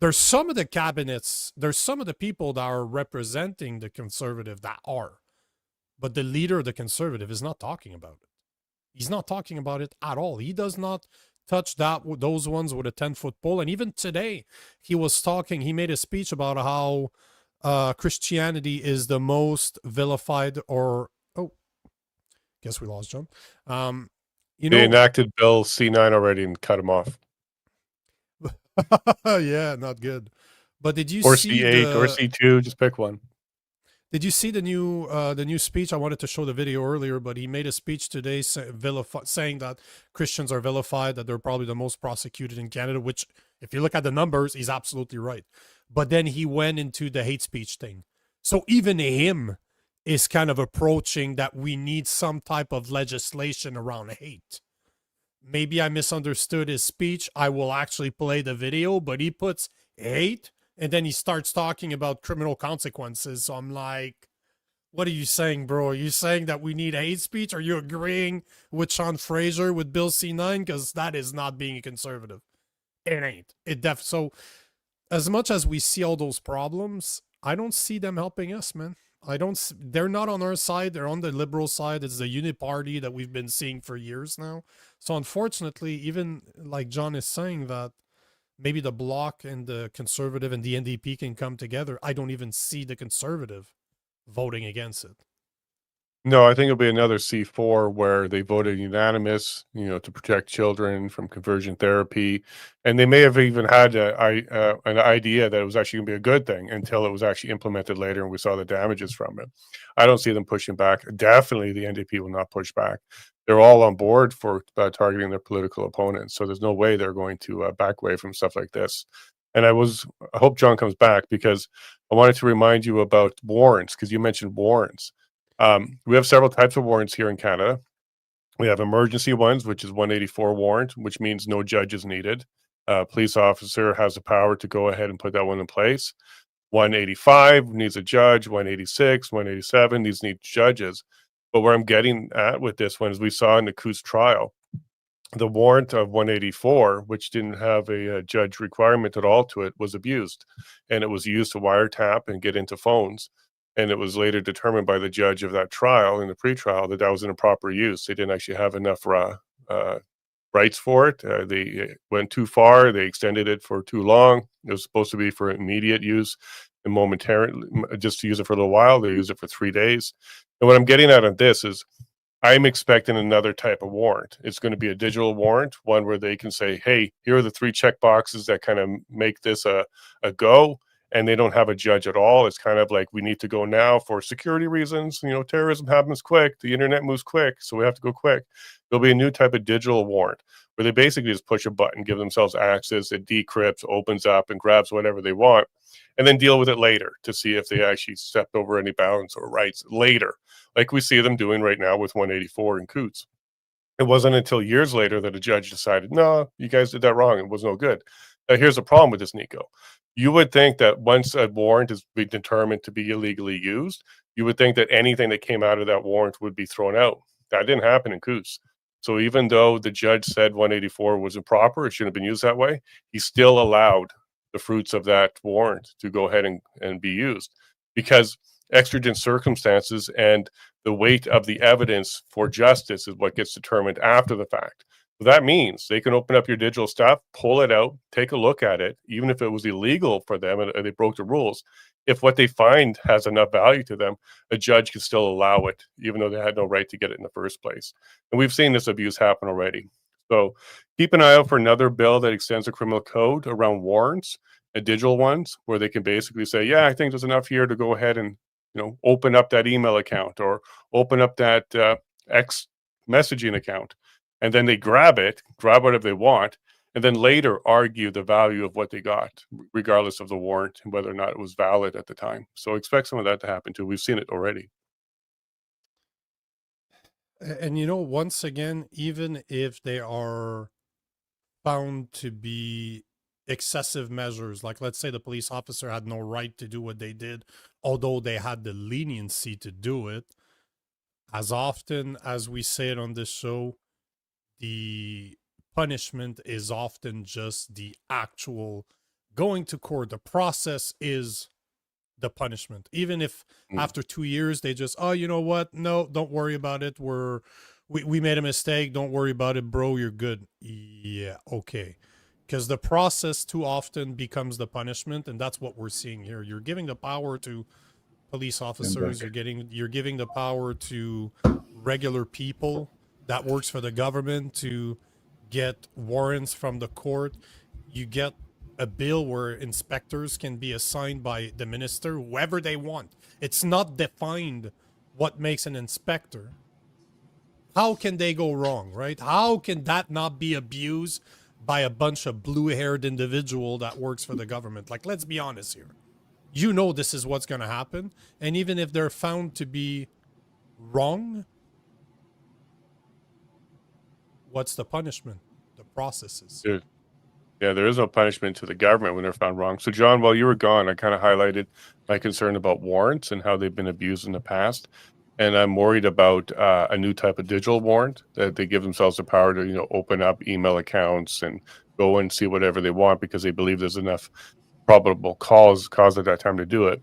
There's some of the cabinets, there's some of the people that are representing the Conservative that are. But the leader of the Conservative is not talking about it. He's not talking about it at all. He does not touch those ones with a 10-foot pole. And even today, he made a speech about how Christianity is the most vilified guess we lost John. They enacted Bill C-9 already and cut him off. Yeah, not good. But did you see C-8 or C-2? Just pick one. Did you see the new speech? I wanted to show the video earlier, but he made a speech today saying that Christians are vilified, that they're probably the most prosecuted in Canada, which, if you look at the numbers, he's absolutely right. but then he went into the hate speech thing. So even him is kind of approaching that we need some type of legislation around hate. Maybe I misunderstood his speech. I will actually play the video, but he puts hate and then he starts talking about criminal consequences. So I'm like, what are you saying, bro? Are you saying that we need hate speech? Are you agreeing with Sean Fraser with Bill C-9? Because that is not being a conservative. It ain't. So as much as we see all those problems, I don't see them helping us, man. They're not on our side. They're on the liberal side. It's the uniparty that we've been seeing for years now. So unfortunately, even like John is saying that maybe the Bloc and the Conservative and the NDP can come together, I don't even see the Conservative voting against it. No, I think it'll be another C4 where they voted unanimous, to protect children from conversion therapy. And they may have even had an idea that it was actually going to be a good thing until it was actually implemented later and we saw the damages from it. I don't see them pushing back. Definitely the NDP will not push back. They're all on board for targeting their political opponents. So there's no way they're going to back away from stuff like this. And I hope John comes back because I wanted to remind you about warrants, because you mentioned warrants. We have several types of warrants here in Canada. We have emergency ones, which is 184 warrant, which means no judge is needed. Police officer has the power to go ahead and put that one in place. 185 needs a judge. 186, 187, these need judges. But where I'm getting at with this one is we saw in the Coutts trial, the warrant of 184, which didn't have a judge requirement at all to it, was abused. And it was used to wiretap and get into phones. And it was later determined by the judge of that trial, in the pretrial, that was an improper use. They didn't actually have enough rights for it. They went too far. They extended it for too long. It was supposed to be for immediate use and momentarily, just to use it for a little while. They use it for 3 days. And what I'm getting at on this is I'm expecting another type of warrant. It's going to be a digital warrant, one where they can say, hey, here are the 3 check boxes that kind of make this a go. And they don't have a judge at all. It's kind of like, we need to go now for security reasons. Terrorism happens quick. The internet moves quick. So we have to go quick. There'll be a new type of digital warrant where they basically just push a button, give themselves access. It decrypts, opens up, and grabs whatever they want, and then deal with it later to see if they actually stepped over any bounds or rights later, like we see them doing right now with 184 and Coutts. It wasn't until years later that a judge decided, no, you guys did that wrong. It was no good. Here's the problem with this, Nico. You would think that once a warrant is determined to be illegally used, you would think that anything that came out of that warrant would be thrown out. That didn't happen in Coutts. So even though the judge said 184 was improper, it shouldn't have been used that way, he still allowed the fruits of that warrant to go ahead and be used, because exigent circumstances and the weight of the evidence for justice is what gets determined after the fact. So that means they can open up your digital stuff, pull it out, take a look at it, even if it was illegal for them and they broke the rules. If what they find has enough value to them, a judge can still allow it, even though they had no right to get it in the first place. And we've seen this abuse happen already. So keep an eye out for another bill that extends the criminal code around warrants and digital ones, where they can basically say, yeah, I think there's enough here to go ahead and open up that email account or open up that X messaging account. And then they grab whatever they want, and then later argue the value of what they got, regardless of the warrant and whether or not it was valid at the time. So expect some of that to happen too. We've seen it already. And once again, even if they are found to be excessive measures, like let's say the police officer had no right to do what they did, although they had the leniency to do it, as often as we say it on this show, the punishment is often just the actual going to court. The process is the punishment. Even if after 2 years they just, oh, you know what? No, don't worry about it. We made a mistake. Don't worry about it, bro. You're good. Yeah, okay. Because the process too often becomes the punishment, and that's what we're seeing here. You're giving the power to police officers. You're giving the power to regular people that works for the government to get warrants from the court. You get a bill where inspectors can be assigned by the minister, whoever they want. It's not defined what makes an inspector. How can they go wrong, right? How can that not be abused by a bunch of blue-haired individual that works for the government. Like, let's be honest here. You know this is what's going to happen. And even if they're found to be wrong, what's the punishment? The processes. Yeah, there is no punishment to the government when they're found wrong. So, John, while you were gone, I kind of highlighted my concern about warrants and how they've been abused in the past. And I'm worried about a new type of digital warrant that they give themselves the power to, open up email accounts and go and see whatever they want because they believe there's enough probable cause at that time to do it.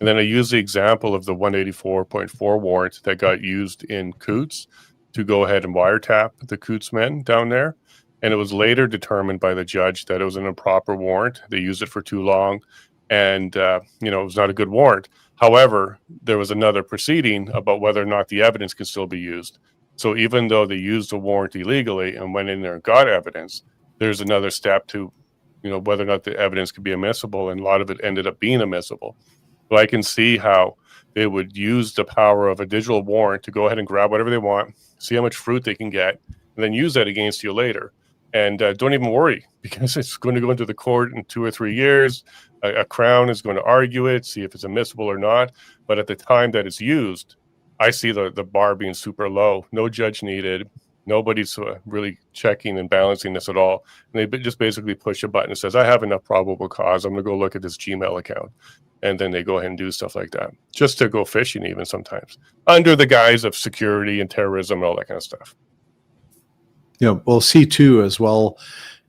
And then I use the example of the 184.4 warrant that got used in Coutts to go ahead and wiretap the Coutts men down there. And it was later determined by the judge that it was an improper warrant. They used it for too long, and it was not a good warrant. However, there was another proceeding about whether or not the evidence can still be used. So even though they used the warrant illegally and went in there and got evidence, there's another step to, whether or not the evidence could be admissible, and a lot of it ended up being admissible. So I can see how they would use the power of a digital warrant to go ahead and grab whatever they want, see how much fruit they can get, and then use that against you later. And don't even worry, because it's going to go into the court in 2 or 3 years. A Crown is going to argue it, see if it's admissible or not. But at the time that it's used, I see the bar being super low. No judge needed. Nobody's really checking and balancing this at all. And they just basically push a button that says, I have enough probable cause. I'm going to go look at this Gmail account. And then they go ahead and do stuff like that, just to go fishing even sometimes, under the guise of security and terrorism and all that kind of stuff. Well, C2 as well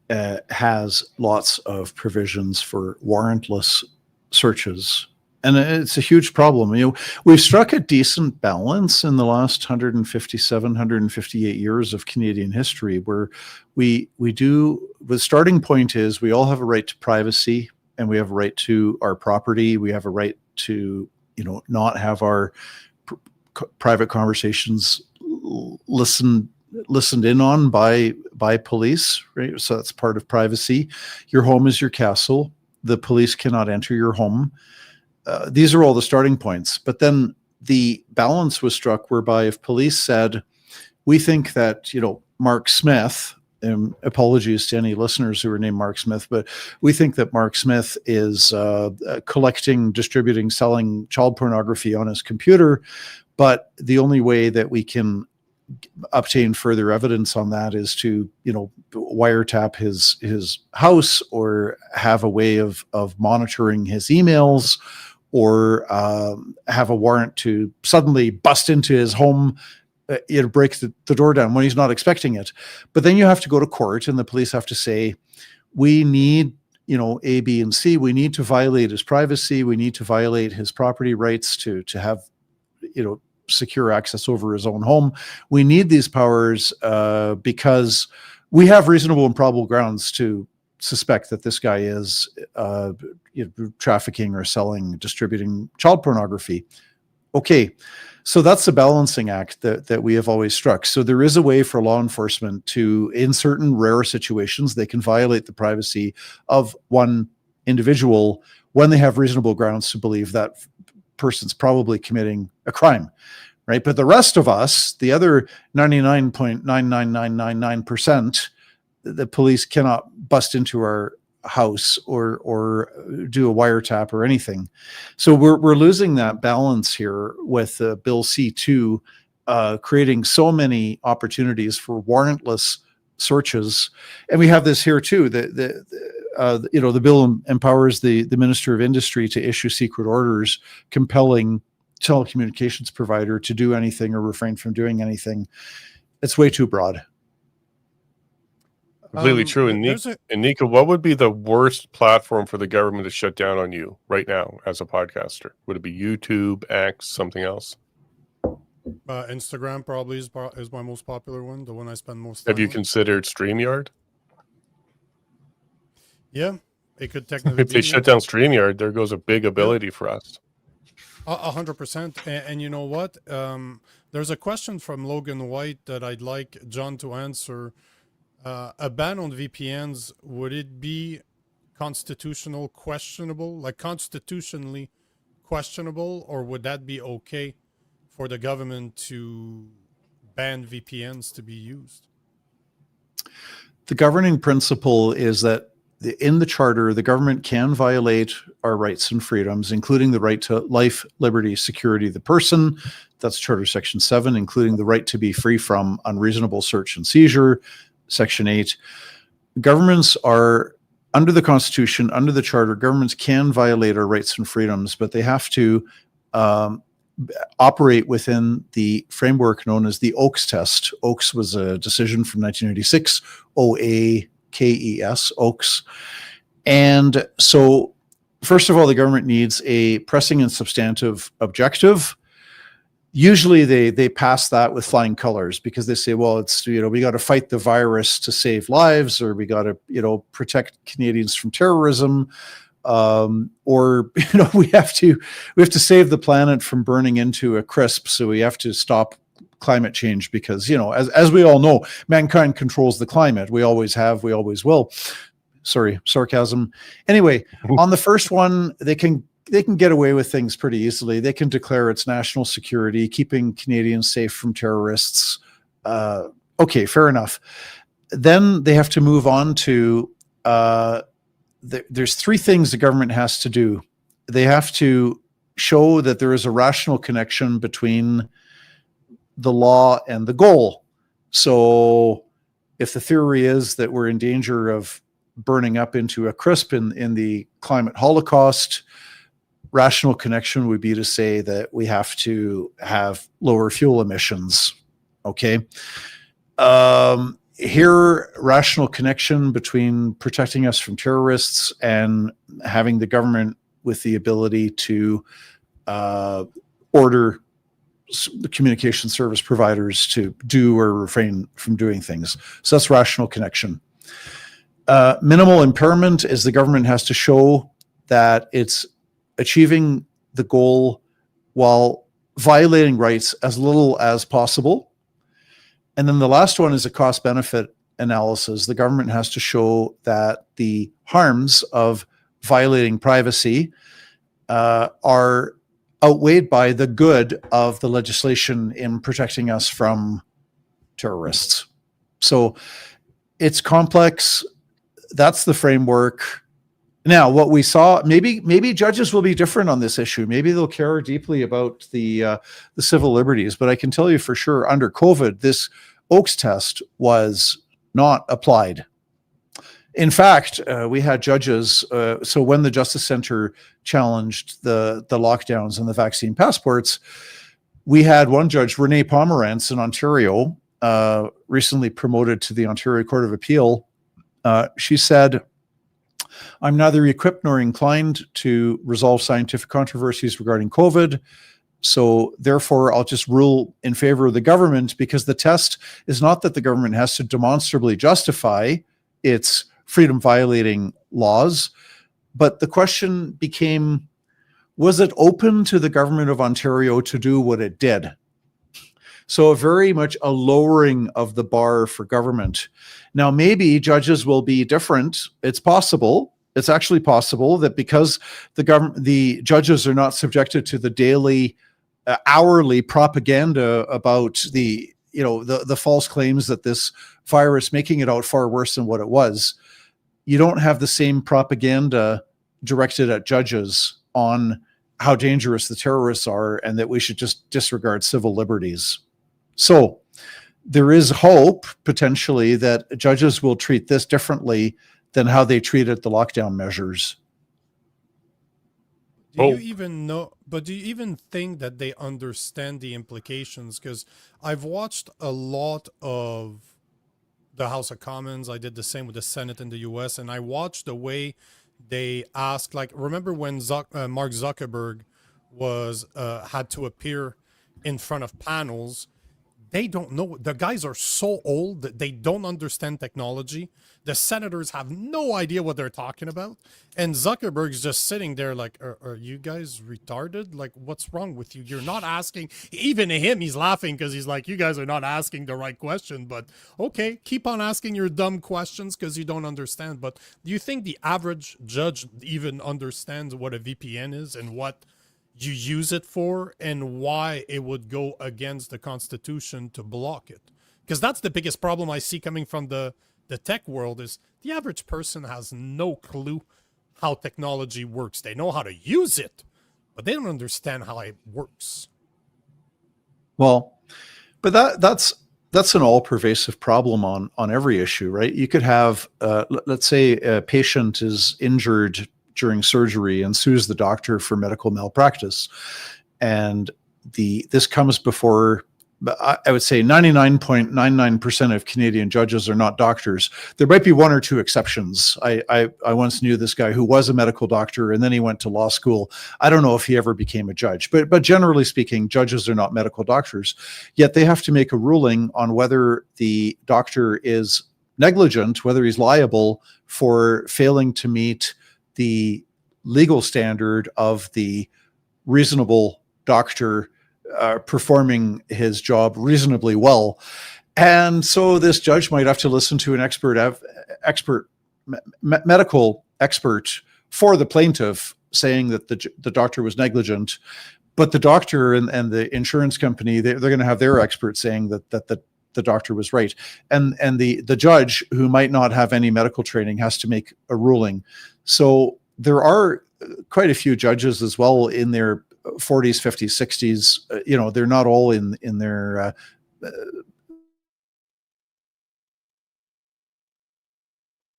has lots of provisions for warrantless searches. And it's a huge problem. We've struck a decent balance in the last 157, 158 years of Canadian history, where we do, the starting point is we all have a right to privacy, and we have a right to our property. We have a right to, not have our private conversations listened in on by police, right? So that's part of privacy. Your home is your castle. The police cannot enter your home. These are all the starting points. But then the balance was struck whereby if police said, we think that, Mark Smith, apologies to any listeners who are named Mark Smith, but we think that Mark Smith is collecting, distributing, selling child pornography on his computer. But the only way that we can obtain further evidence on that is to, wiretap his house, or have a way of monitoring his emails, or have a warrant to suddenly bust into his home, break the door down when he's not expecting it. But then you have to go to court, and the police have to say, we need, A, B, and C. We need to violate his privacy. We need to violate his property rights to have, secure access over his own home. We need these powers because we have reasonable and probable grounds to suspect that this guy is trafficking or selling, distributing child pornography. Okay, so that's the balancing act that we have always struck. So there is a way for law enforcement to, in certain rare situations, they can violate the privacy of one individual when they have reasonable grounds to believe that person's probably committing a crime, right? But the rest of us, the other 99.99999%, the police cannot bust into our house or do a wiretap or anything. So we're losing that balance here with Bill C2 creating so many opportunities for warrantless searches. And we have this here too, the bill empowers the Minister of Industry to issue secret orders compelling telecommunications provider to do anything or refrain from doing anything. It's way too broad. Completely true. And Nico, what would be the worst platform for the government to shut down on you right now as a podcaster? Would it be YouTube, X, something else? Instagram probably is my most popular one, the one I spend most time Have you on. considered StreamYard? Yeah, it could technically If they shut down StreamYard, there goes a big ability for us. 100%. And you know what? There's a question from Logan White that I'd like John to answer. A ban on VPNs, would it be constitutionally questionable, or would that be okay for the government to ban VPNs to be used? The governing principle is that in the Charter, the government can violate our rights and freedoms, including the right to life, liberty, security of the person. That's Charter Section 7, including the right to be free from unreasonable search and seizure, Section 8. Governments are, under the Constitution, under the Charter, governments can violate our rights and freedoms, but they have to operate within the framework known as the Oakes test. Oakes was a decision from 1986, OAKES, Oakes. And so, first of all, the government needs a pressing and substantive objective. Usually they pass that with flying colors because they say, well, it's, we got to fight the virus to save lives, or we got to, protect Canadians from terrorism. Or we have to save the planet from burning into a crisp, so we have to stop climate change because as we all know, mankind controls the climate. We always have, we always will. Sorry, sarcasm. Anyway, on the first one, they can get away with things pretty easily. They can declare it's national security, keeping Canadians safe from terrorists. Okay, fair enough. Then they have to move on to there's three things the government has to do. They have to show that there is a rational connection between the law and the goal. So if the theory is that we're in danger of burning up into a crisp in the climate holocaust, rational connection would be to say that we have to have lower fuel emissions. Okay. Here, rational connection between protecting us from terrorists and having the government with the ability to order the communication service providers to do or refrain from doing things. So that's rational connection. Minimal impairment is the government has to show that it's achieving the goal while violating rights as little as possible. And then the last one is a cost-benefit analysis. The government has to show that the harms of violating privacy are outweighed by the good of the legislation in protecting us from terrorists. So it's complex. That's the framework. Now, what we saw, maybe judges will be different on this issue. Maybe they'll care deeply about the civil liberties. But I can tell you for sure, under COVID, this Oakes test was not applied. In fact, we had judges. So when the Justice Centre challenged the lockdowns and the vaccine passports, we had one judge, Renee Pomerantz in Ontario, recently promoted to the Ontario Court of Appeal. She said, I'm neither equipped nor inclined to resolve scientific controversies regarding COVID. So therefore, I'll just rule in favor of the government, because the test is not that the government has to demonstrably justify its freedom violating laws, but the question became, was it open to the government of Ontario to do what it did? So very much a lowering of the bar for government. Now, maybe judges will be different. It's possible. It's actually possible that because the judges are not subjected to the daily, hourly propaganda about the false claims that this virus making it out far worse than what it was, you don't have the same propaganda directed at judges on how dangerous the terrorists are and that we should just disregard civil liberties. So there is hope, potentially, that judges will treat this differently than how they treated the lockdown measures. Do you even think that they understand the implications? Because I've watched a lot of the House of Commons. I did the same with the Senate in the US, and I watched the way they ask, like, remember when Mark Zuckerberg was had to appear in front of panels? They don't know. The guys are so old that they don't understand technology. The senators have no idea what they're talking about. And Zuckerberg's just sitting there like, are you guys retarded? Like, what's wrong with you? You're not asking. Even him, he's laughing because he's like, you guys are not asking the right question. But okay, keep on asking your dumb questions because you don't understand. But do you think the average judge even understands what a VPN is and what you use it for and why it would go against the Constitution to block it? Because that's the biggest problem I see coming from the the tech world is the average person has no clue how technology works. They know how to use it, but they don't understand how it works. Well, but that's an all-pervasive problem on every issue, right? You could have, let's say, a patient is injured during surgery and sues the doctor for medical malpractice, and this comes before. I would say 99.99% of Canadian judges are not doctors. There might be one or two exceptions. I once knew this guy who was a medical doctor and then he went to law school. I don't know if he ever became a judge, but generally speaking, judges are not medical doctors. Yet they have to make a ruling on whether the doctor is negligent, whether he's liable for failing to meet the legal standard of the reasonable doctor performing his job reasonably well. And so this judge might have to listen to an medical expert for the plaintiff saying that the doctor was negligent, but the doctor and the insurance company, they're going to have their expert saying that the doctor was right. And the judge, who might not have any medical training, has to make a ruling. So there are quite a few judges as well in their 40s, 50s, 60s. They're not all in their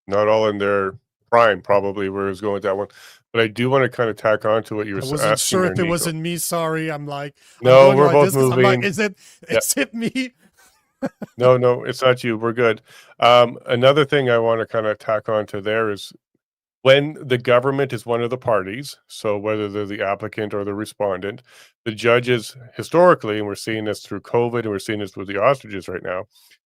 not all in their prime, probably, where I was going with that one. But I do want to kind of tack on to what you were asking. I wasn't sure if it Nico. wasn't me. Sorry, I'm like, no, I'm we're like both this 'cause moving. I'm like, is it me? No, it's not you. We're good. Another thing I want to kind of tack on to there is when the government is one of the parties, so whether they're the applicant or the respondent, the judges historically, and we're seeing this through COVID and we're seeing this with the ostriches right now,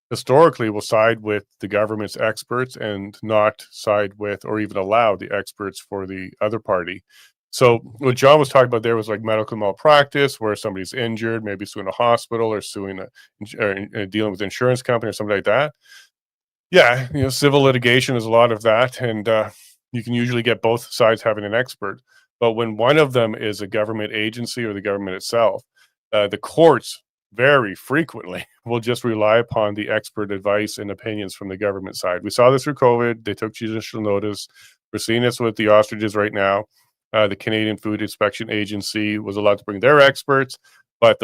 historically will side with the government's experts and not side with or even allow the experts for the other party. So what John was talking about there was like medical malpractice, where somebody's injured, maybe suing a hospital or suing or dealing with an insurance company or something like that. Yeah, civil litigation is a lot of that, and you can usually get both sides having an expert. But when one of them is a government agency or the government itself, the courts very frequently will just rely upon the expert advice and opinions from the government side. We saw this through COVID. They took judicial notice. We're seeing this with the ostriches right now. The Canadian Food Inspection Agency was allowed to bring their experts, but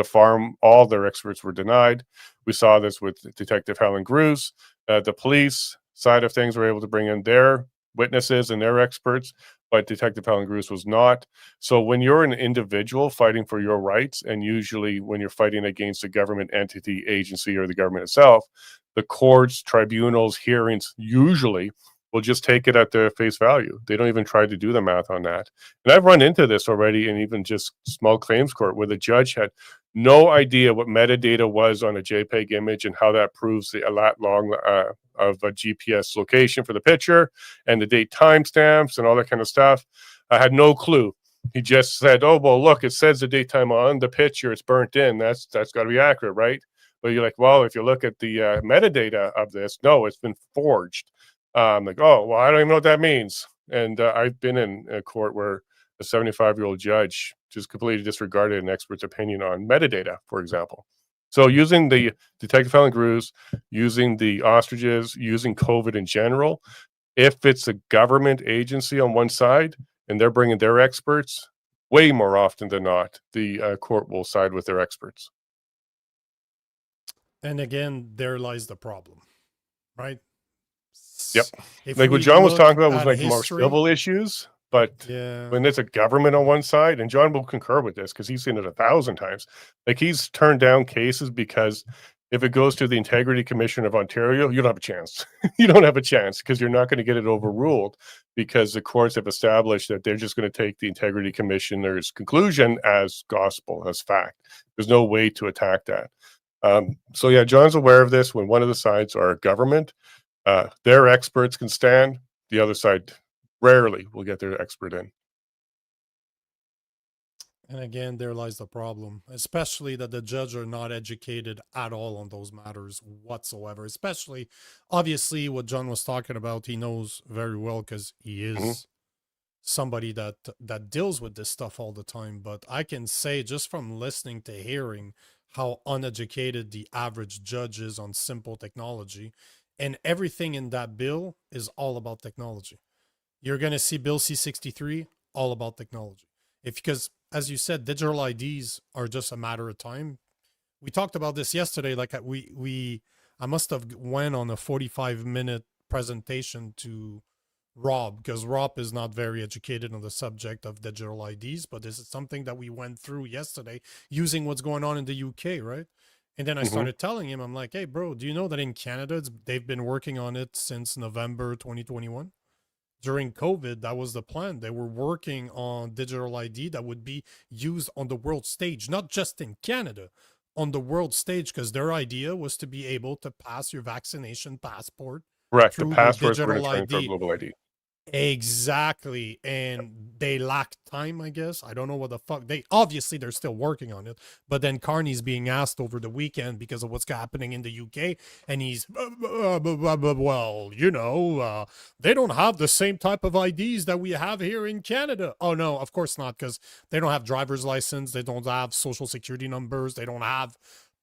all their experts were denied. We saw this with Detective Helen Gruce. The police side of things were able to bring in their witnesses and their experts, but Detective Helen Gruce was not. So when you're an individual fighting for your rights, and usually when you're fighting against a government entity, agency, or the government itself, the courts, tribunals, hearings usually will just take it at their face value. They don't even try to do the math on that. And I've run into this already in even just small claims court, where the judge had no idea what metadata was on a JPEG image and how that proves the lat long of a GPS location for the picture and the date timestamps and all that kind of stuff. I had no clue. He just said, "Oh, well, look, it says the date time on the picture. It's burnt in. That's got to be accurate, right?" But you're like, well, if you look at the metadata of this, no, it's been forged. Like, oh, well, I don't even know what that means. And I've been in a court where a 75-year-old judge just completely disregarded an expert's opinion on metadata, for example. So using the Detective Helen Gruce, using the ostriches, using COVID in general, if it's a government agency on one side and they're bringing their experts, way more often than not, the court will side with their experts. And again, there lies the problem, right? Yep. If Like what we John was look talking about was at like more history, civil issues, but yeah, when it's a government on one side, and John will concur with this because he's seen it 1,000 times, like he's turned down cases because if it goes to the Integrity Commission of Ontario, you don't have a chance. You don't have a chance because you're not going to get it overruled, because the courts have established that they're just going to take the Integrity Commissioner's conclusion as gospel, as fact. There's no way to attack that. So yeah, John's aware of this. When one of the sides are government, their experts can stand. The other side rarely will get their expert in. and again, there lies the problem, especially that the judge are not educated at all on those matters whatsoever. Especially, obviously, what John was talking about, he knows very well because he is somebody that deals with this stuff all the time. But I can say, just from listening to hearing how uneducated the average judge is on simple technology, And everything in that bill is all about technology. You're going to see Bill C-63, all about technology. Because, as you said, digital IDs are just a matter of time. We talked about this yesterday. Like I must have went on a 45-minute presentation to Rob, because Rob is not very educated on the subject of digital IDs, but this is something that we went through yesterday using what's going on in the UK, right? And then I started telling him, I'm like, hey, bro, do you know that in Canada, they've been working on it since November 2021? During COVID, that was the plan. They were working on digital ID that would be used on the world stage, not just in Canada, on the world stage, because their idea was to be able to pass your vaccination passport Correct. The through your passports were digital going to turn into a ID. global ID. Exactly. And they lack time, I guess. I don't know what the fuck. They're still working on it. But then Carney's being asked over the weekend because of what's happening in the UK. And he's, well, they don't have the same type of IDs that we have here in Canada. Oh, no, of course not, because they don't have driver's license. They don't have social security numbers. They don't have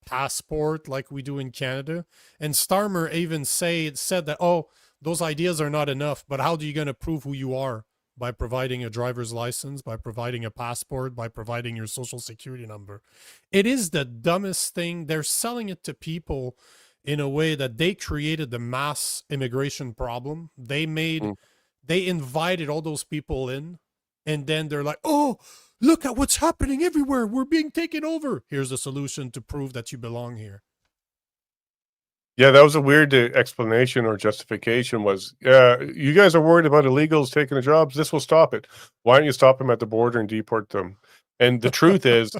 passport like we do in Canada. And Starmer even said that, oh, those ideas are not enough, but how are you going to prove who you are? By providing a driver's license, by providing a passport, by providing your social security number. It is the dumbest thing. They're selling it to people in a way that they created the mass immigration problem. They invited all those people in, and then they're like, oh, look at what's happening everywhere. We're being taken over. Here's the solution to prove that you belong here. Yeah, that was a weird explanation or justification was, you guys are worried about illegals taking the jobs. This will stop it. Why don't you stop them at the border and deport them? And the truth is,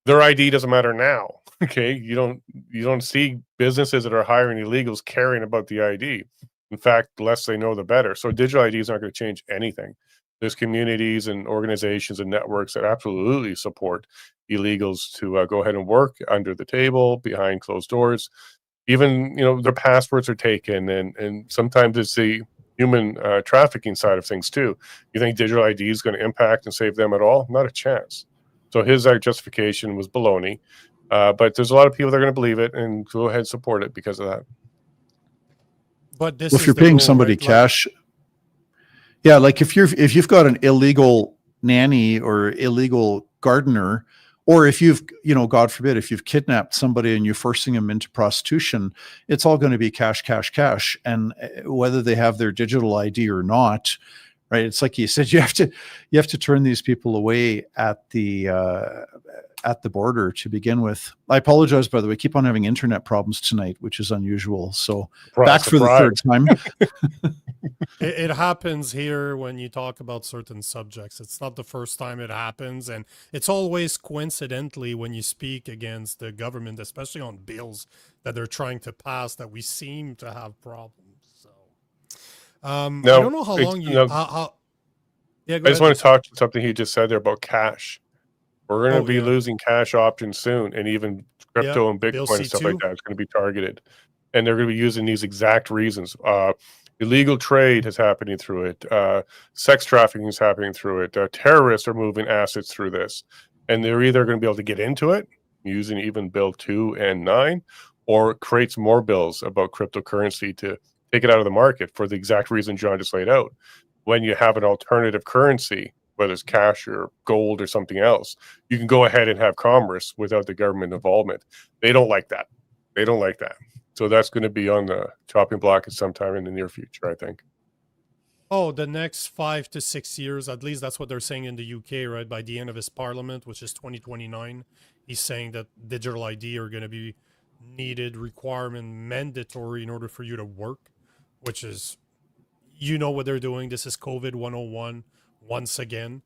their ID doesn't matter now. Okay, you don't see businesses that are hiring illegals caring about the ID. In fact, the less they know, the better. So digital IDs aren't going to change anything. There's communities and organizations and networks that absolutely support illegals to go ahead and work under the table, behind closed doors. Even, their passports are taken, and sometimes it's the human trafficking side of things too. You think digital ID is going to impact and save them at all? Not a chance. So his justification was baloney. But there's a lot of people that are going to believe it and go ahead and support it because of that. But if you're paying somebody cash, yeah, like if you've got an illegal nanny or illegal gardener, or if you've, God forbid, if you've kidnapped somebody and you're forcing them into prostitution, it's all going to be cash, cash, cash. And whether they have their digital ID or not, right? It's like you said, you have to turn these people away at the border to begin with. I apologize, by the way. I keep on having internet problems tonight, which is unusual. So back for the third time. It happens here when you talk about certain subjects. It's not the first time it happens, and it's always coincidentally when you speak against the government, especially on bills that they're trying to pass, that we seem to have problems. So I don't know how long you. Yeah, I just want to talk to something he just said there about cash. We're going to be losing cash options soon, and even crypto and Bitcoin and stuff like that is going to be targeted, and they're going to be using these exact reasons. Illegal trade is happening through it. Sex trafficking is happening through it. Terrorists are moving assets through this. And they're either going to be able to get into it using even Bill 2 and 9, or creates more bills about cryptocurrency to take it out of the market for the exact reason John just laid out. When you have an alternative currency, whether it's cash or gold or something else, you can go ahead and have commerce without the government involvement. They don't like that. They don't like that. So that's going to be on the chopping block at some time in the near future, I think. Oh, the next 5 to 6 years, at least that's what they're saying in the UK, right? By the end of his parliament, which is 2029, he's saying that digital ID are going to be needed, requirement, mandatory in order for you to work, which is, what they're doing. This is COVID 101 once again.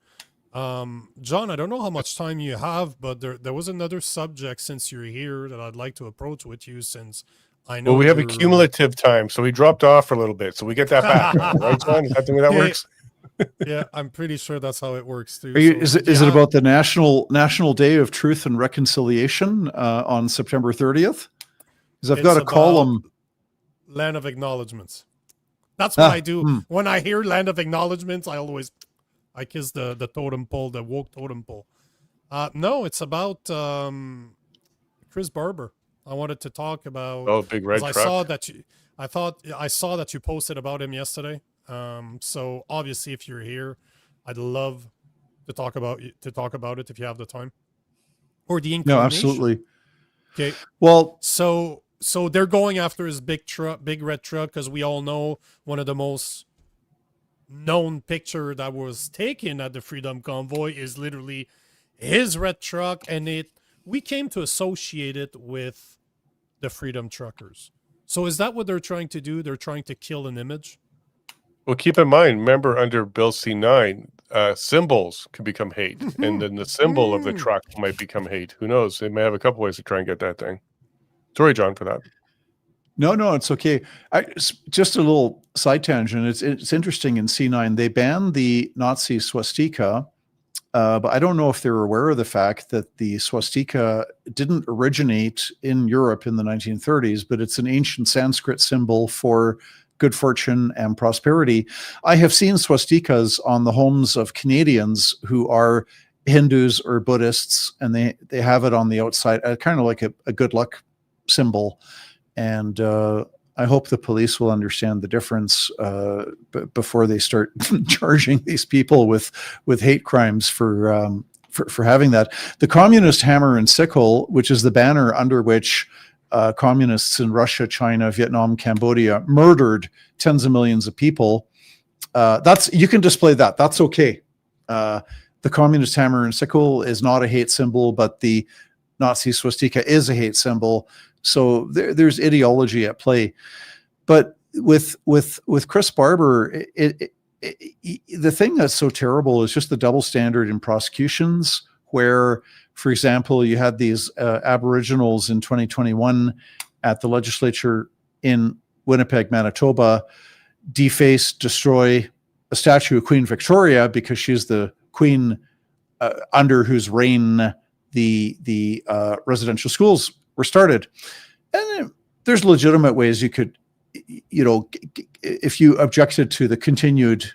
John, I don't know how much time you have, but there was another subject since you're here that I'd like to approach with you, since I know. Well, we have a cumulative time, so we dropped off for a little bit, so we get that back now, right, John? Is that the way that works? Yeah, I'm pretty sure that's how it works too. Is it about the National Day of Truth and Reconciliation on September 30th? Because I've got a column. Land of Acknowledgements. That's what I do. When I hear Land of Acknowledgements, I kiss the totem pole, the woke totem pole. No, it's about Chris Barber. I wanted to talk about. Oh, big red truck. I saw that you posted about him yesterday. So obviously, if you're here, I'd love to talk about it if you have the time or the inclination. No, absolutely. Okay. Well, So they're going after his big red truck, because we all know one of the most known picture that was taken at the Freedom Convoy is literally his red truck, and we came to associate it with the Freedom Truckers. So is that what they're trying to do? They're trying to kill an image? Well, keep in mind, remember under Bill C-9, symbols can become hate, and then the symbol of the truck might become hate. Who knows? They may have a couple ways to try and get that thing. Sorry, John, for that. No, it's okay. Just a little side tangent. It's interesting in C9, they banned the Nazi swastika, but I don't know if they're aware of the fact that the swastika didn't originate in Europe in the 1930s, but it's an ancient Sanskrit symbol for good fortune and prosperity. I have seen swastikas on the homes of Canadians who are Hindus or Buddhists, and they have it on the outside, kind of like a good luck symbol. And I hope the police will understand the difference before they start charging these people with hate crimes for having that. The communist hammer and sickle, which is the banner under which communists in Russia, China, Vietnam, Cambodia murdered tens of millions of people. You can display that. That's okay. The communist hammer and sickle is not a hate symbol, but the Nazi swastika is a hate symbol. So there's ideology at play. But with Chris Barber, the thing that's so terrible is just the double standard in prosecutions, where, for example, you had these Aboriginals in 2021 at the legislature in Winnipeg, Manitoba, deface, destroy a statue of Queen Victoria because she's the queen under whose reign the residential schools were started. And there's legitimate ways you could, if you objected to the continued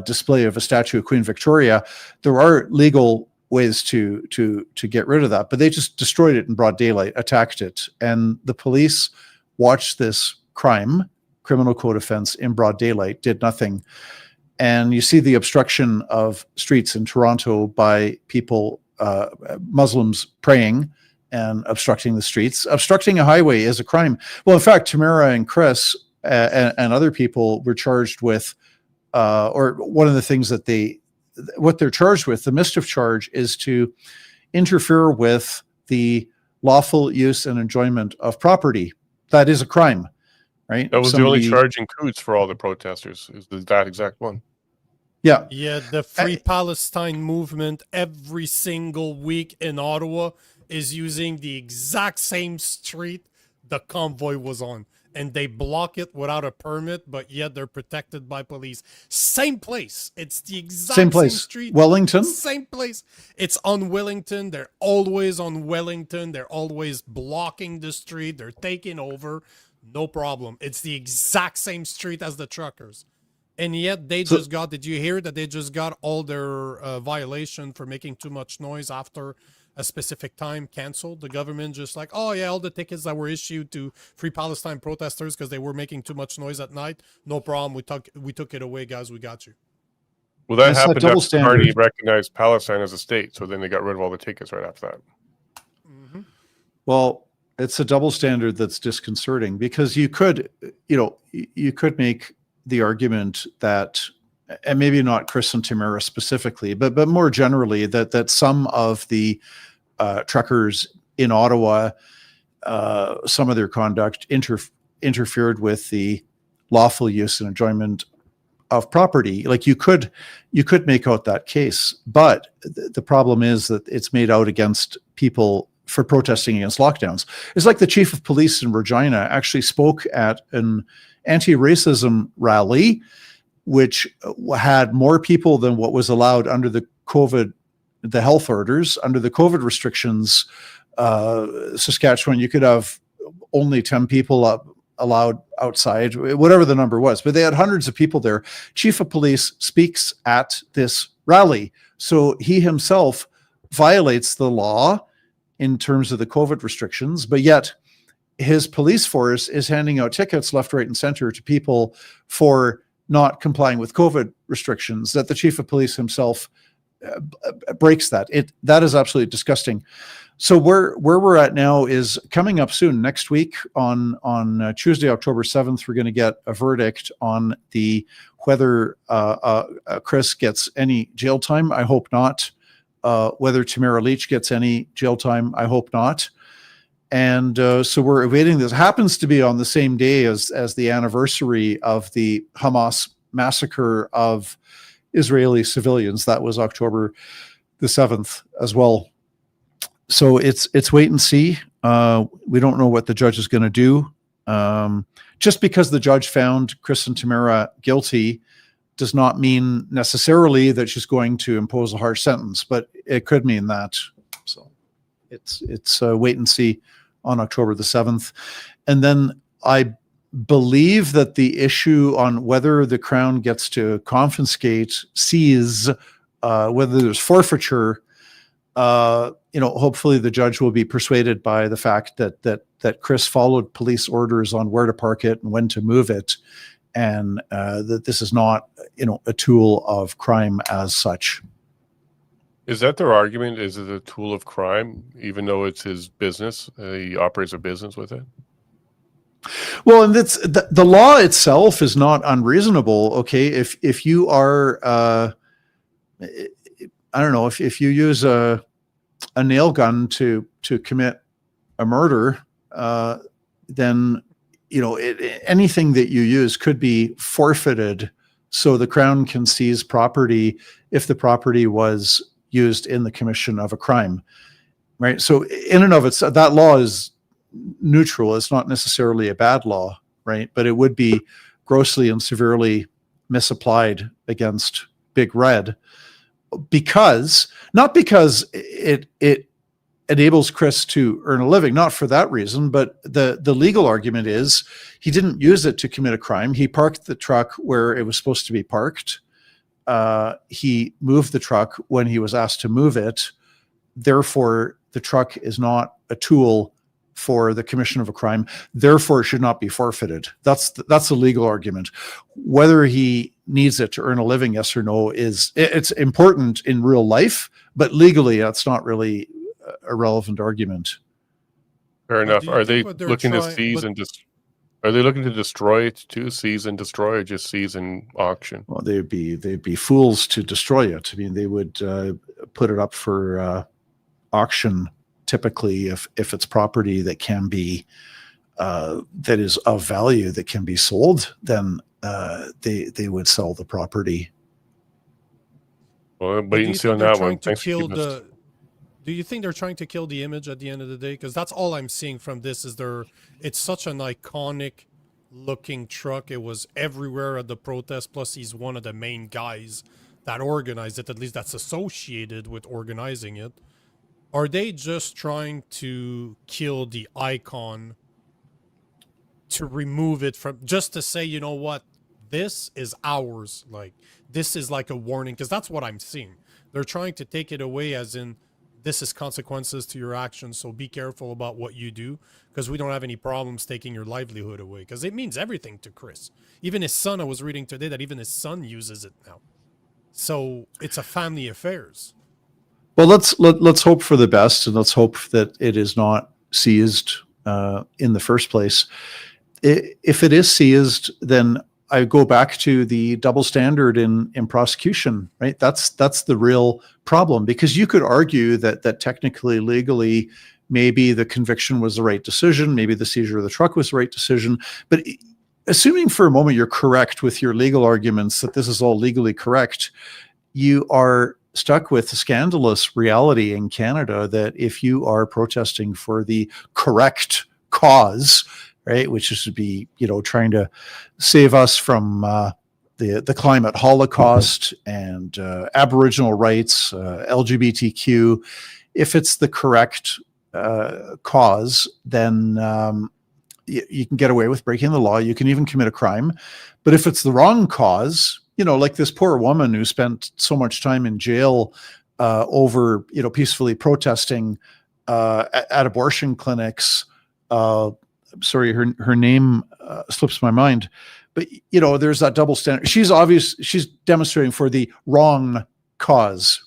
display of a statue of Queen Victoria, there are legal ways to get rid of that. But they just destroyed it in broad daylight, attacked it. And the police watched this criminal code offense in broad daylight, did nothing. And you see the obstruction of streets in Toronto by people, Muslims praying and obstructing the streets. Obstructing a highway is a crime. Well, in fact, Tamara and Chris and other people were charged with, or one of the things that what they're charged with, the mischief charge, is to interfere with the lawful use and enjoyment of property. That is a crime, right? That was the only charge in Coots for all the protesters, is that exact one. Yeah, the Free Palestine movement every single week in Ottawa is using the exact same street the convoy was on. And they block it without a permit, but yet they're protected by police. Same place. It's the exact same street. Wellington? Same place. It's on Wellington. They're always on Wellington. They're always blocking the street. They're taking over. No problem. It's the exact same street as the truckers. And yet they just got, did you hear that they just got all their violation for making too much noise after a specific time canceled? The government just like, oh yeah, all the tickets that were issued to Free Palestine protesters because they were making too much noise at night, no problem, we took it away, guys, we got you. Well, that happened after the party recognized Palestine as a state, so then they got rid of all the tickets right after that. Mm-hmm. Well, it's a double standard that's disconcerting, because you could make the argument that, and maybe not Chris and Tamara specifically, but more generally, that some of the truckers in Ottawa, some of their conduct interfered with the lawful use and enjoyment of property. Like you could make out that case, but the problem is that it's made out against people for protesting against lockdowns. It's like the chief of police in Regina actually spoke at an anti-racism rally, which had more people than what was allowed under the health orders, under the COVID restrictions. Saskatchewan, you could have only 10 people allowed outside, whatever the number was, but they had hundreds of people there. Chief of police speaks at this rally. So he himself violates the law in terms of the COVID restrictions, but yet his police force is handing out tickets left, right, and center to people for not complying with COVID restrictions, that the chief of police himself breaks that. That is absolutely disgusting. So where we're at now is coming up soon. Next week on Tuesday, October 7th, we're going to get a verdict on whether Chris gets any jail time. I hope not. Whether Tamara Leach gets any jail time. I hope not. And so we're awaiting this. It happens to be on the same day as the anniversary of the Hamas massacre of Israeli civilians. That was October the 7th as well. So it's wait and see. We don't know what the judge is going to do. Just because the judge found Chris and Tamara guilty does not mean necessarily that she's going to impose a harsh sentence, but it could mean that. So it's wait and see on October the 7th. And then I believe that the issue on whether the Crown gets to confiscate, seize, whether there's forfeiture, hopefully the judge will be persuaded by the fact that Chris followed police orders on where to park it and when to move it, and that this is not, a tool of crime as such. Is that their argument? Is it a tool of crime, even though it's his business? He operates a business with it? Well, and that's the law itself is not unreasonable. Okay, if you are, I don't know, if you use a nail gun to commit a murder, then anything that you use could be forfeited, so the Crown can seize property if the property was used in the commission of a crime, right? So in and of itself, that law is neutral. It's not necessarily a bad law, right? But it would be grossly and severely misapplied against Big Red, not because it enables Chris to earn a living, not for that reason, but the legal argument is he didn't use it to commit a crime. He parked the truck where it was supposed to be parked. He moved the truck when he was asked to move it. Therefore, the truck is not a tool for the commission of a crime. Therefore, it should not be forfeited. That's the legal argument. Whether he needs it to earn a living, yes or no, it's important in real life, but legally, that's not really a relevant argument. Fair enough. Are they looking to seize Are they looking to destroy it too? Seize and destroy, or just seize and auction? Well, they'd be fools to destroy it. I mean, they would put it up for auction. Typically, if it's property that can be that is of value that can be sold, then they would sell the property. Well, wait and see on that one. Thanks. Do you think they're trying to kill the image at the end of the day? Because that's all I'm seeing from this is it's such an iconic looking truck. It was everywhere at the protest. Plus, he's one of the main guys that organized it, at least that's associated with organizing it. Are they just trying to kill the icon to remove it from, just to say, you know what, this is ours? Like, this is like a warning, because that's what I'm seeing. They're trying to take it away as in, this is consequences to your actions, so be careful about what you do, because we don't have any problems taking your livelihood away, because it means everything to Chris. Even his son, I was reading today that even his son uses it now. So it's a family affairs. Well, let's hope for the best, and let's hope that it is not seized in the first place. If it is seized, then I go back to the double standard in prosecution, right? That's the real problem, because you could argue that technically, legally, maybe the conviction was the right decision, maybe the seizure of the truck was the right decision, but assuming for a moment you're correct with your legal arguments that this is all legally correct, you are stuck with the scandalous reality in Canada that if you are protesting for the correct cause, right, which is to be, trying to save us from the climate holocaust and Aboriginal rights, LGBTQ. If it's the correct cause, then you can get away with breaking the law. You can even commit a crime. But if it's the wrong cause, like this poor woman who spent so much time in jail over, peacefully protesting at abortion clinics, sorry, her name slips my mind, but there's that double standard. She's demonstrating for the wrong cause.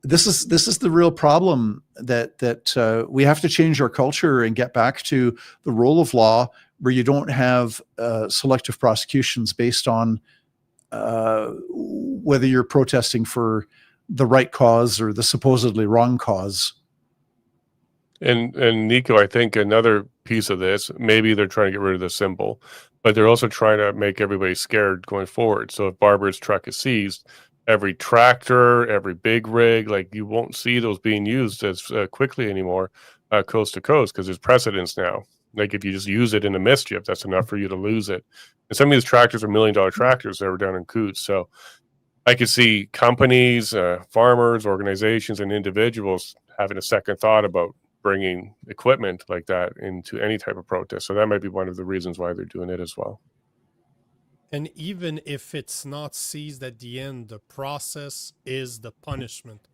This is the real problem that we have to change our culture and get back to the rule of law, where you don't have selective prosecutions based on whether you're protesting for the right cause or the supposedly wrong cause. And Nico, I think another piece of this, maybe they're trying to get rid of the symbol, but they're also trying to make everybody scared going forward. So if Barber's truck is seized, every tractor, every big rig, like you won't see those being used as quickly anymore, coast to coast, because there's precedence now. Like if you just use it in a mischief, that's enough for you to lose it. And some of these tractors are $1 million tractors that were down in Coutts. So I could see companies, farmers, organizations, and individuals having a second thought about bringing equipment like that into any type of protest. So that might be one of the reasons why they're doing it as well. And even if it's not seized at the end, the process is the punishment.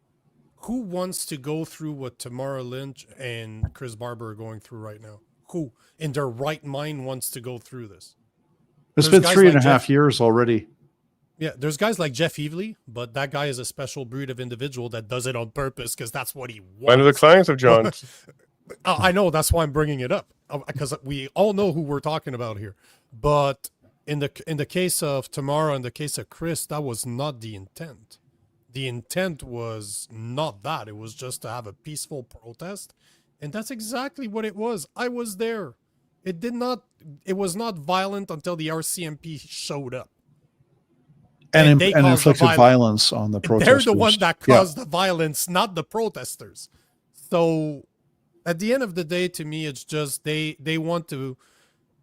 Who wants to go through what Tamara Lynch and Chris Barber are going through right now? Who in their right mind wants to go through this? It's been 3.5 years already. Yeah, there's guys like Jeff Evely, but that guy is a special breed of individual that does it on purpose because that's what he wants. One of the clients of John's. I know, that's why I'm bringing it up, because we all know who we're talking about here. But in the case of Tamara and the case of Chris, that was not the intent. The intent was not that. It was just to have a peaceful protest, and that's exactly what it was. I was there. It was not violent until the RCMP showed up. And inflicted violence on the protesters. They're the one that caused the violence, not the protesters. So at the end of the day, to me, it's just they want to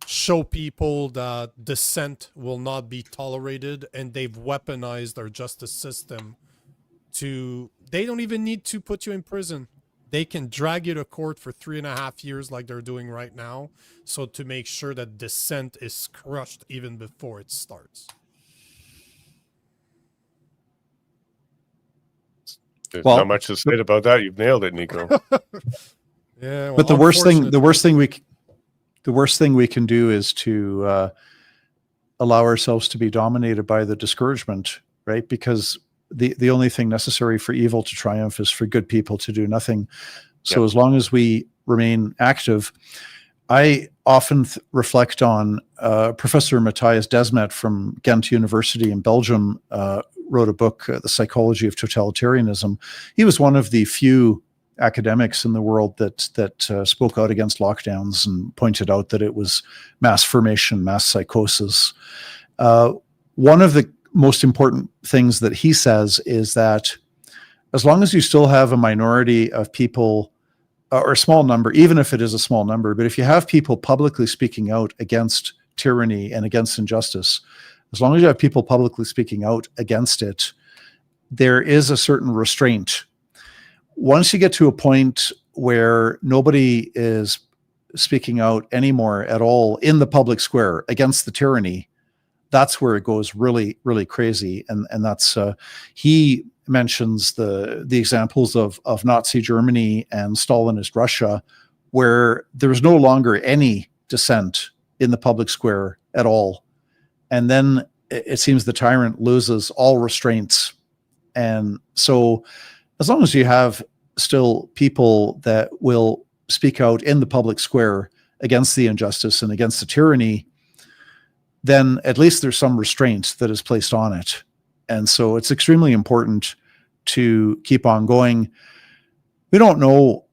show people that dissent will not be tolerated, and they've weaponized our justice system they don't even need to put you in prison. They can drag you to court for 3.5 years like they're doing right now, so to make sure that dissent is crushed even before it starts. There's not much to say about that. You've nailed it, Nico. Yeah, well, but the worst thing we can do is to allow ourselves to be dominated by the discouragement, right? Because the only thing necessary for evil to triumph is for good people to do nothing. So as long as we remain active, I often reflect on Professor Matthias Desmet from Ghent University in Belgium, wrote a book, The Psychology of Totalitarianism. He was one of the few academics in the world that spoke out against lockdowns and pointed out that it was mass formation, mass psychosis. One of the most important things that he says is that as long as you still have a minority of people, or a small number, even if it is a small number, but if you have people publicly speaking out against tyranny and against injustice, as long as you have people publicly speaking out against it, there is a certain restraint. Once you get to a point where nobody is speaking out anymore at all in the public square against the tyranny, that's where it goes really, really crazy. And that's he mentions the examples of Nazi Germany and Stalinist Russia, where there was no longer any dissent in the public square at all. And then it seems the tyrant loses all restraints. And so as long as you have still people that will speak out in the public square against the injustice and against the tyranny, then at least there's some restraint that is placed on it. And so it's extremely important to keep on going. We don't know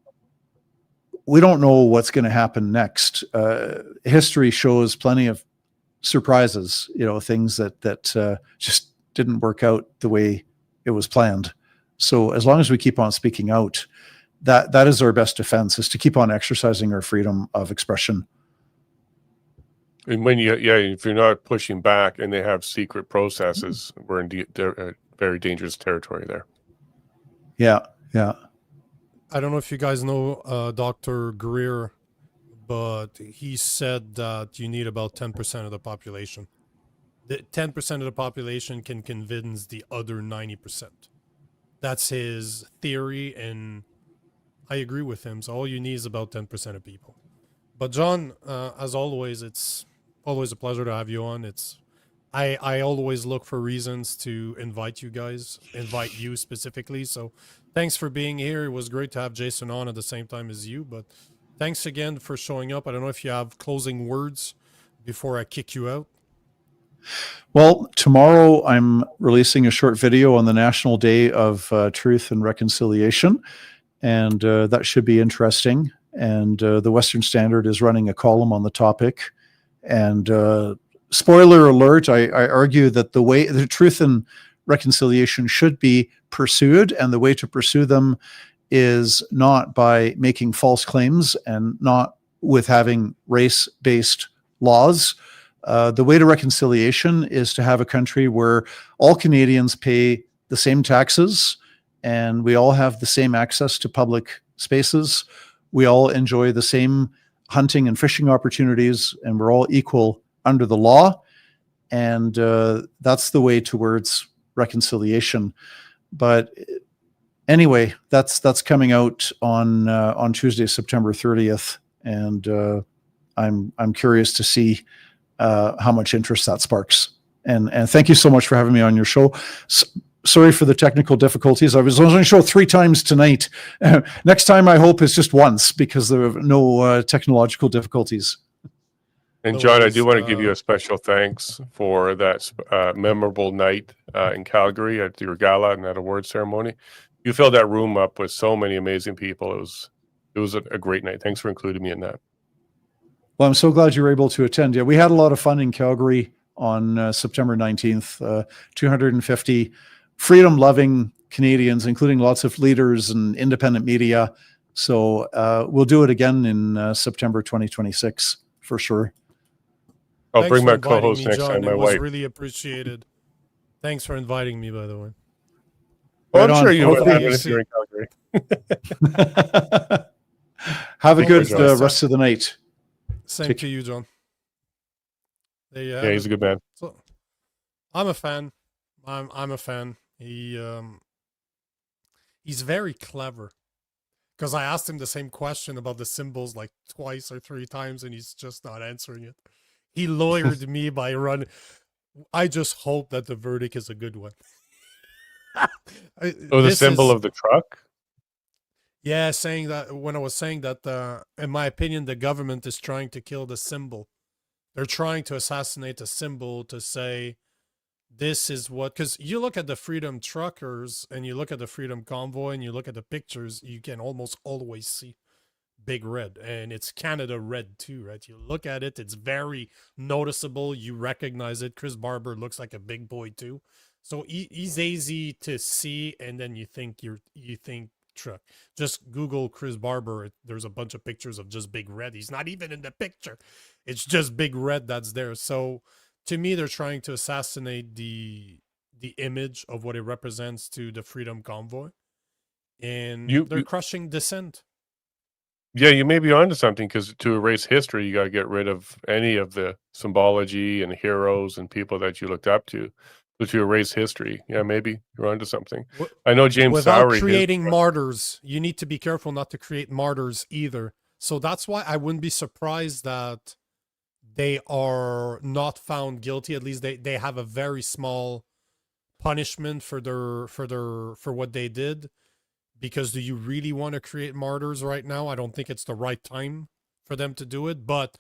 what's going to happen next. History shows plenty of surprises, things that just didn't work out the way it was planned. So as long as we keep on speaking out, that is our best defense, is to keep on exercising our freedom of expression. And when if you're not pushing back and they have secret processes, we're in very dangerous territory there. Yeah. I don't know if you guys know Dr. Greer, but he said that you need about 10% of the population. The 10% of the population can convince the other 90%. That's his theory, and I agree with him. So all you need is about 10% of people. But John, as always, it's always a pleasure to have you on. I always look for reasons to invite you specifically. So thanks for being here. It was great to have Jason on at the same time as you, but thanks again for showing up. I don't know if you have closing words before I kick you out. Well, tomorrow I'm releasing a short video on the National Day of Truth and Reconciliation, and that should be interesting. And the Western Standard is running a column on the topic. And spoiler alert, I argue that the way the truth and reconciliation should be pursued, and the way to pursue them is not by making false claims and not with having race-based laws. The way to reconciliation is to have a country where all Canadians pay the same taxes and we all have the same access to public spaces. We all enjoy the same hunting and fishing opportunities, and we're all equal under the law. And that's the way towards reconciliation. But anyway, that's coming out on Tuesday, September 30th, and I'm curious to see how much interest that sparks. And thank you so much for having me on your show. Sorry for the technical difficulties. I was on the show 3 times tonight. Next time, I hope, is just once, because there are no technological difficulties. And John, I do want to give you a special thanks for that memorable night in Calgary at your gala and that award ceremony. You filled that room up with so many amazing people. It was a great night. Thanks for including me in that. Well, I'm so glad you were able to attend. Yeah, we had a lot of fun in Calgary on September 19th. 250 freedom-loving Canadians, including lots of leaders and independent media. So we'll do it again in September 2026 for sure. I'll bring my co-host next time, my wife. It was really appreciated. Thanks for inviting me, by the way. Well, I'm sure you would have it if you're in Calgary. Have a good rest of the night. Same to you, John. Yeah, he's a good man. So, I'm a fan. I'm a fan. He's very clever. Because I asked him the same question about the symbols like twice or 3 times, and he's just not answering it. He lawyered me by running. I just hope that the verdict is a good one. The symbol of the truck? Yeah, saying that when I was saying that, in my opinion, the government is trying to kill the symbol. They're trying to assassinate the symbol to say, this is what, because you look at the Freedom Truckers and you look at the Freedom Convoy and you look at the pictures, you can almost always see Big Red, and it's Canada red too, right? You look at it, it's very noticeable. You recognize it. Chris Barber looks like a big boy too. So he's easy to see, and then you think truck. Just Google Chris Barber. There's a bunch of pictures of just Big Red. He's not even in the picture. It's just Big Red that's there. So to me, they're trying to assassinate the image of what it represents to the Freedom Convoy, and they're crushing dissent. Yeah, you may be onto something, because to erase history, you got to get rid of any of the symbology and heroes and people that you looked up to. So to erase history, yeah, maybe you're onto something. I know James Without Sowery, creating martyrs, you need to be careful not to create martyrs either. So that's why I wouldn't be surprised that they are not found guilty. At least they have a very small punishment for what they did. Because do you really want to create martyrs right now? I don't think it's the right time for them to do it. But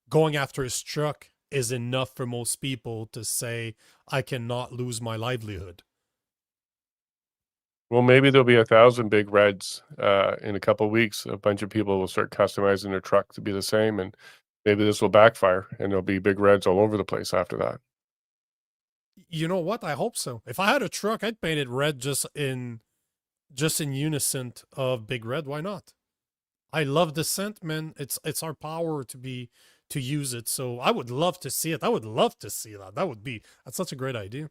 going after his truck is enough for most people to say, I cannot lose my livelihood. Well, maybe there'll be 1,000 Big Reds in a couple of weeks. A bunch of people will start customizing their truck to be the same, and maybe this will backfire, and there'll be Big Reds all over the place after that. You know what? I hope so. If I had a truck, I'd paint it red just in unison of Big Red. Why not? I love dissent, man. It's our power to use it. So I would love to see it. I would love to see that. That's such a great idea.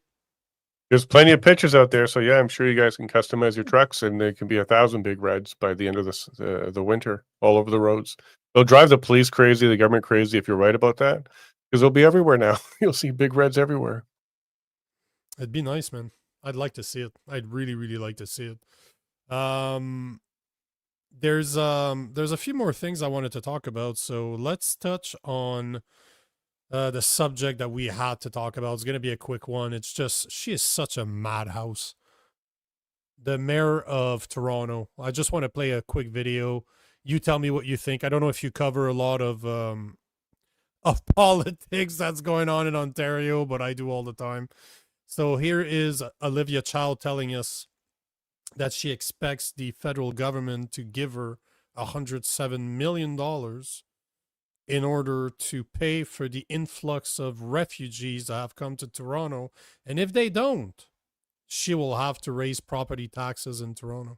There's plenty of pictures out there, so yeah, I'm sure you guys can customize your trucks, and there can be 1,000 Big Reds by the end of the winter all over the roads. They'll drive the police crazy, the government crazy, if you're right about that, because they'll be everywhere now. You'll see Big Reds everywhere. It'd be nice, man. I'd like to see it. I'd really, really like to see it. there's a few more things I wanted to talk about. So let's touch on the subject that we had to talk about. It's going to be a quick one. It's just, she is such a madhouse. The mayor of Toronto. I just want to play a quick video. You tell me what you think. I don't know if you cover a lot of politics that's going on in Ontario, but I do all the time. So here is Olivia Chow telling us that she expects the federal government to give her $107 million in order to pay for the influx of refugees that have come to Toronto. And if they don't, she will have to raise property taxes in Toronto.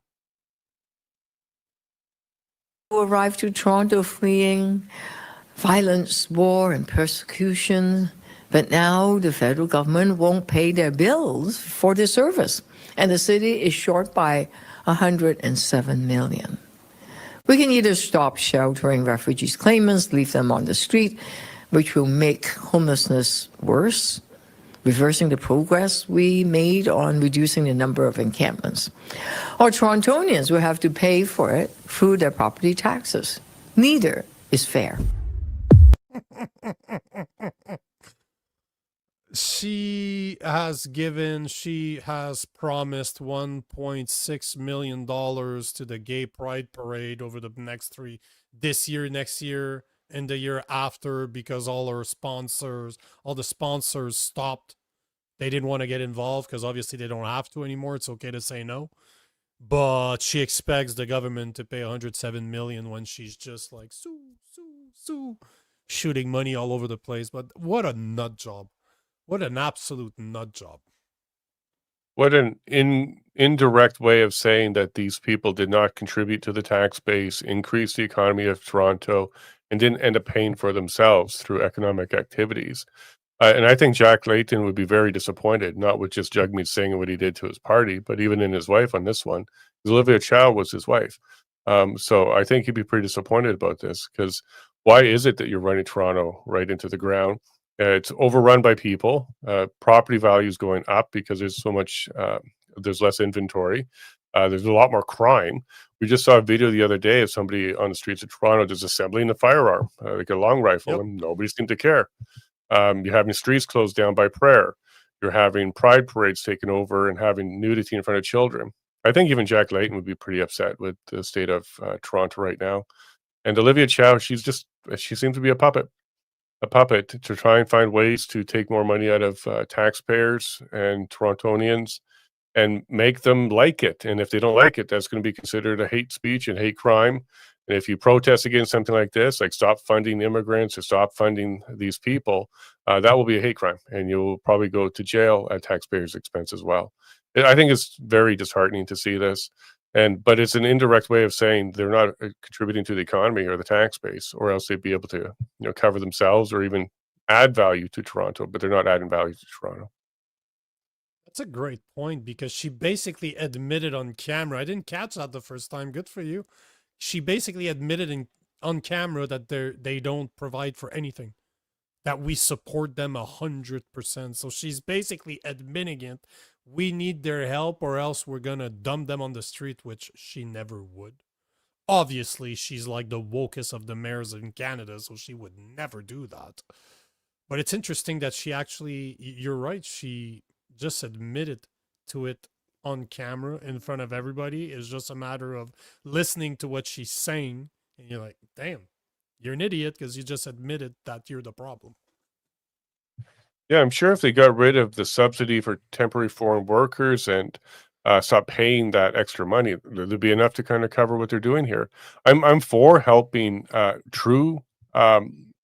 Who arrived to Toronto fleeing violence, war, and persecution, but now the federal government won't pay their bills for the service, and the city is short by $107 million. We can either stop sheltering refugees claimants, leave them on the street, which will make homelessness worse, reversing the progress we made on reducing the number of encampments. Or Torontonians will have to pay for it through their property taxes. Neither is fair. She has promised $1.6 million to the Gay Pride Parade over the this year, next year, and the year after, because all the sponsors stopped. They didn't want to get involved because obviously they don't have to anymore. It's okay to say no. But she expects the government to pay $107 million when she's just like, shooting money all over the place. But what a nut job. What an absolute nut job. What an indirect way of saying that these people did not contribute to the tax base, increase the economy of Toronto, and didn't end up paying for themselves through economic activities. And I think Jack Layton would be very disappointed, not with just Jagmeet Singh and what he did to his party, but even in his wife on this one. Olivia Chow was his wife. So I think he'd be pretty disappointed about this, because why is it that you're running Toronto right into the ground? It's overrun by people. Property values going up because there's so much, there's less inventory. There's a lot more crime. We just saw a video the other day of somebody on the streets of Toronto just assembling a firearm, like a long rifle, and nobody seemed to care. You're having streets closed down by prayer. You're having pride parades taken over and having nudity in front of children. I think even Jack Layton would be pretty upset with the state of Toronto right now. And Olivia Chow, she seems to be a puppet to try and find ways to take more money out of taxpayers and Torontonians and make them like it. And if they don't like it, that's going to be considered a hate speech and hate crime. And if you protest against something like this, like stop funding immigrants or stop funding these people, that will be a hate crime, and you'll probably go to jail at taxpayers' expense as well. I think it's very disheartening to see this, but it's an indirect way of saying they're not contributing to the economy or the tax base, or else they'd be able to, cover themselves or even add value to Toronto, but they're not adding value to Toronto. That's a great point, because she basically admitted on camera. I didn't catch that the first time. Good for you. She basically admitted on camera that they don't provide for anything, that we support them 100%. So she's basically admitting it. We need their help, or else we're going to dump them on the street, which she never would. Obviously, she's like the wokest of the mayors in Canada, so she would never do that. But it's interesting that she actually, you're right, she just admitted to it on camera in front of everybody. Is just a matter of listening to what she's saying, and you're like, damn, you're an idiot because you just admitted that you're the problem. Yeah, I'm sure if they got rid of the subsidy for temporary foreign workers and stop paying that extra money, there'd be enough to kind of cover what they're doing here. I'm for helping true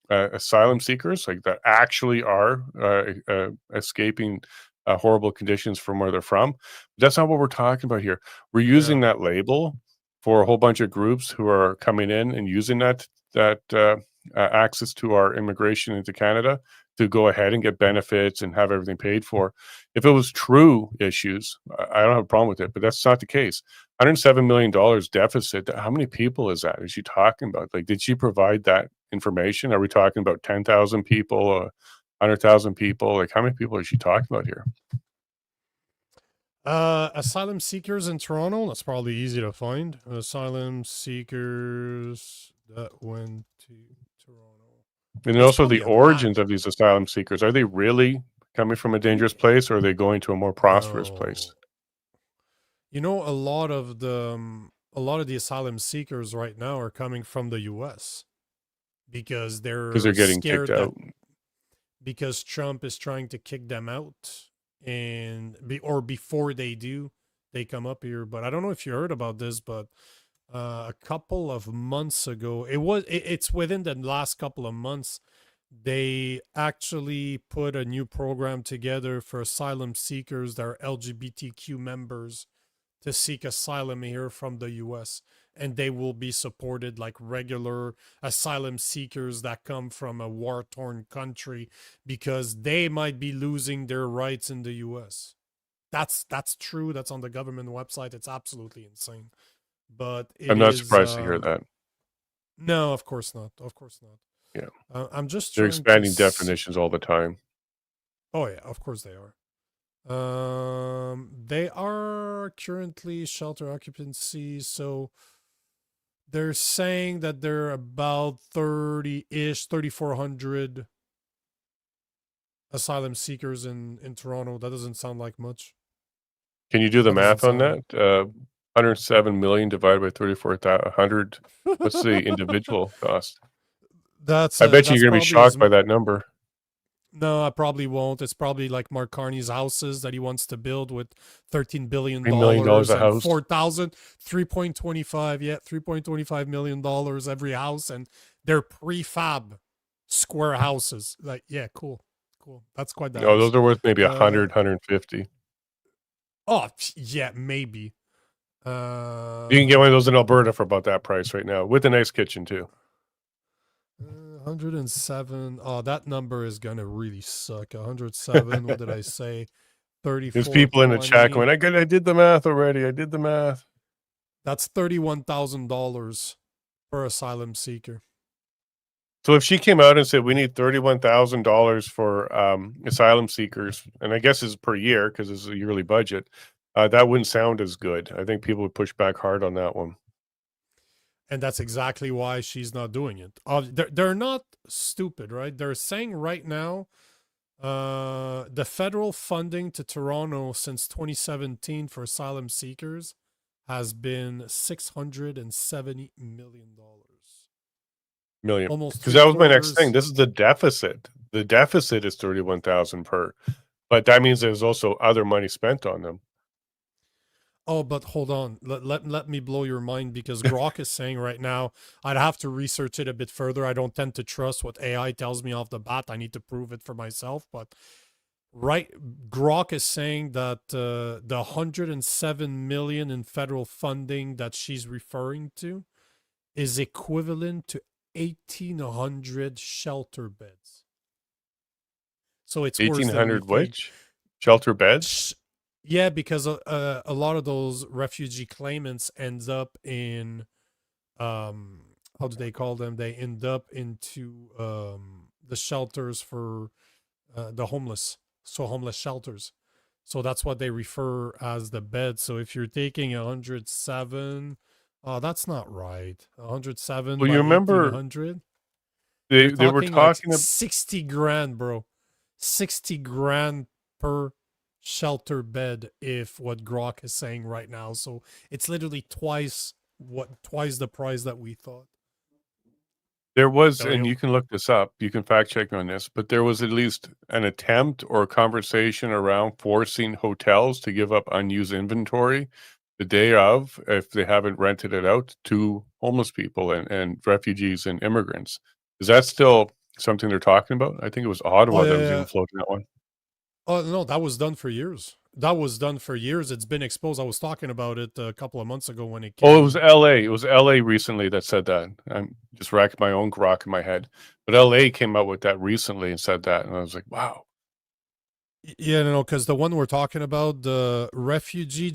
asylum seekers, like that actually are escaping horrible conditions from where they're from. But that's not what we're talking about here. We're using that label for a whole bunch of groups who are coming in and using that access to our immigration into Canada to go ahead and get benefits and have everything paid for. If it was true issues, I don't have a problem with it, but that's not the case. $107 million deficit. How many people is that? Is she talking about? Like, did she provide that information? Are we talking about 10,000 people, 100,000 people? Like, how many people is she talking about here? Asylum seekers in Toronto. That's probably easy to find. Asylum seekers that went to Toronto. And It's also the probably a map. origins of these asylum seekers. Are they really coming from a dangerous place, or are they going to a more prosperous place? No. You know, a lot of the asylum seekers right now are coming from the U.S. because Because they're they're getting kicked scared that out. because Trump is trying to kick them out, or before they do, they come up here. But I don't know if you heard about this, but a couple of months ago, it's within the last couple of months, they actually put a new program together for asylum seekers that are LGBTQ members to seek asylum here from the US, and they will be supported like regular asylum seekers that come from a war-torn country, because they might be losing their rights in the US. That's true. That's on the government website. It's absolutely insane. But it I'm not is surprised to hear that. no, of course not. Of course not. Yeah. I'm just They're trying to expanding definitions all the time. Oh yeah, of course they are. They are currently shelter occupancy, so they're saying that they're about 30-ish, 3,400 asylum seekers in Toronto. That doesn't sound like much. Can you do the That doesn't math on sound that? 107 million divided by 34,100. What's the individual cost? That's I bet you that's you're going to be probably as shocked by that number. no, I probably won't. It's probably like Mark Carney's houses that he wants to build with $13 billion $3 million a and house. 3.25, yeah, $3.25 million every house, and they're prefab square houses. Like, yeah, cool. That's quite the No, house. those are worth maybe 100, Uh, 150. Oh, yeah, maybe. You can get one of those in Alberta for about that price right now, with a nice kitchen too. 107. Oh, that number is gonna really suck. 107. What did I say? 34. There's people in the chat going, I did the math already. I did the math. That's $31,000 per asylum seeker. So if she came out and said we need $31,000 for asylum seekers, and I guess it's per year because it's a yearly budget, that wouldn't sound as good. I think people would push back hard on that one. And that's exactly why she's not doing it. They're not stupid, right? They're saying right now, the federal funding to Toronto since 2017 for asylum seekers has been $670 million. Million. Almost Because that was my next three-quarters. thing. This is the deficit. The deficit is 31,000 per, but that means there's also other money spent on them. Oh, but hold on. Let me blow your mind, because Grok is saying right now, I'd have to research it a bit further. I don't tend to trust what AI tells me off the bat. I need to prove it for myself. But Grok is saying that the 107 million in federal funding that she's referring to is equivalent to 1,800 shelter beds. So it's worse than we 1,800 think. which? Shelter beds? Yeah, because a lot of those refugee claimants ends up in, how do they call them? They end up into the shelters for the homeless, so homeless shelters. So that's what they refer as the bed. So if you're taking 107, that's not right. 107 Well, by you remember 1,800. they were Like talking about 60 grand, bro. 60 grand per shelter bed, if what Grok is saying right now. So it's literally twice the price that we thought. there was, So and it- you can look this up, you can fact check me on this, but there was at least an attempt or a conversation around forcing hotels to give up unused inventory the day of, if they haven't rented it out, to homeless people and refugees and immigrants. Is that still something they're talking about? I think it was Ottawa that was even floating that one. Oh no, that was done for years. It's been exposed. I was talking about it a couple of months ago when it came. Oh, it was LA. It was LA recently that said that. I'm just racking my own grok in my head. But LA came out with that recently and said that. And I was like, wow. Yeah, no, because the one we're talking about, the refugee,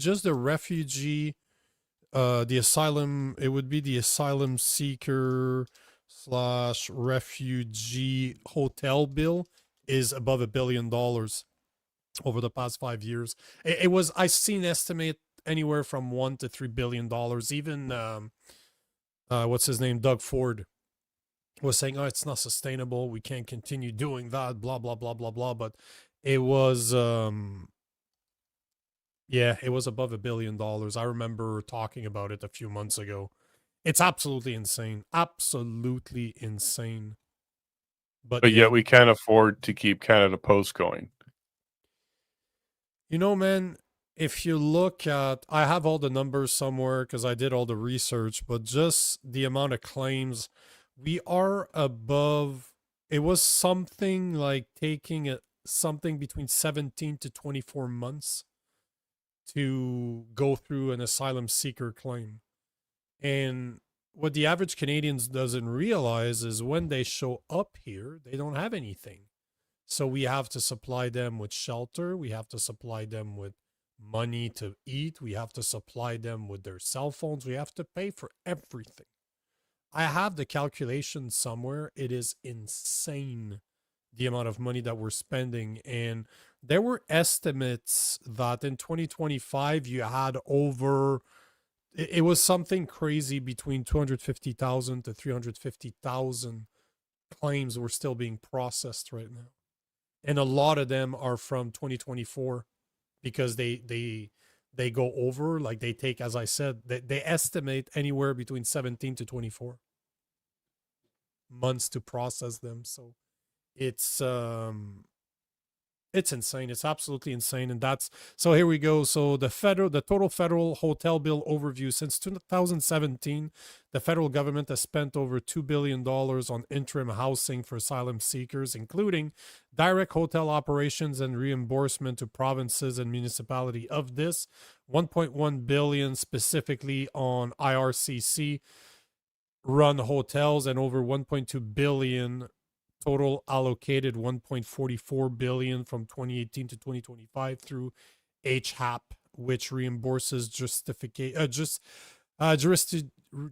the asylum, it would be the asylum seeker / refugee hotel bill is above $1 billion. over the past 5 years. It was, I seen estimate anywhere from $1 to $3 billion. Even what's his name, Doug Ford, was saying, "Oh, it's not sustainable. We can't continue doing that." Blah blah blah blah blah. But it was, yeah, it was above $1 billion. I remember talking about it a few months ago. It's absolutely insane. Absolutely insane. But But yeah, yet we can't afford to keep Canada Post going. you know, man, if you look at, I have all the numbers somewhere because I did all the research, but just the amount of claims, we are above, it was something like taking something between 17 to 24 months to go through an asylum seeker claim. And what the average Canadians doesn't realize is when they show up here, they don't have anything. So we have to supply them with shelter. We have to supply them with money to eat. We have to supply them with their cell phones. We have to pay for everything. I have the calculation somewhere. It is insane, the amount of money that we're spending. And there were estimates that in 2025, you had over, it was something crazy between 250,000 to 350,000 claims were still being processed right now. And a lot of them are from 2024 because they go over, like they take, as I said, they estimate anywhere between 17 to 24 months to process them. So it's insane. It's absolutely insane. And that's, so here we go. So the total federal hotel bill overview since 2017, the federal government has spent over $2 billion on interim housing for asylum seekers, including direct hotel operations and reimbursement to provinces and municipality. Of this, 1.1 billion specifically on IRCC run hotels, and over 1.2 billion total allocated, 1.44 billion from 2018 to 2025 through HAP, which reimburses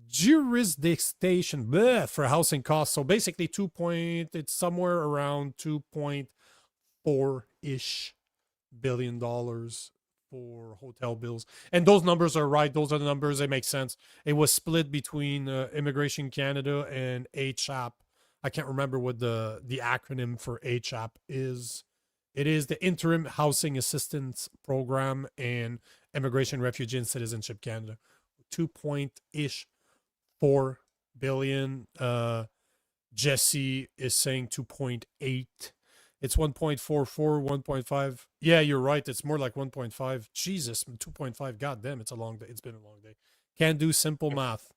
jurisdiction for housing costs. So basically it's somewhere around 2.4-ish billion dollars for hotel bills. And those numbers are right. Those are the numbers. They make sense. It was split between Immigration Canada and HAP. I can't remember what the acronym for HAP is. It is the Interim Housing Assistance Program and Immigration, Refugee, and Citizenship Canada. 2.4 billion. Jesse is saying 2.8. It's 1.44, 1.5. Yeah, you're right. It's more like 1.5. Jesus, 2.5. God damn, it's a long day. It's been a long day. Can't do simple math.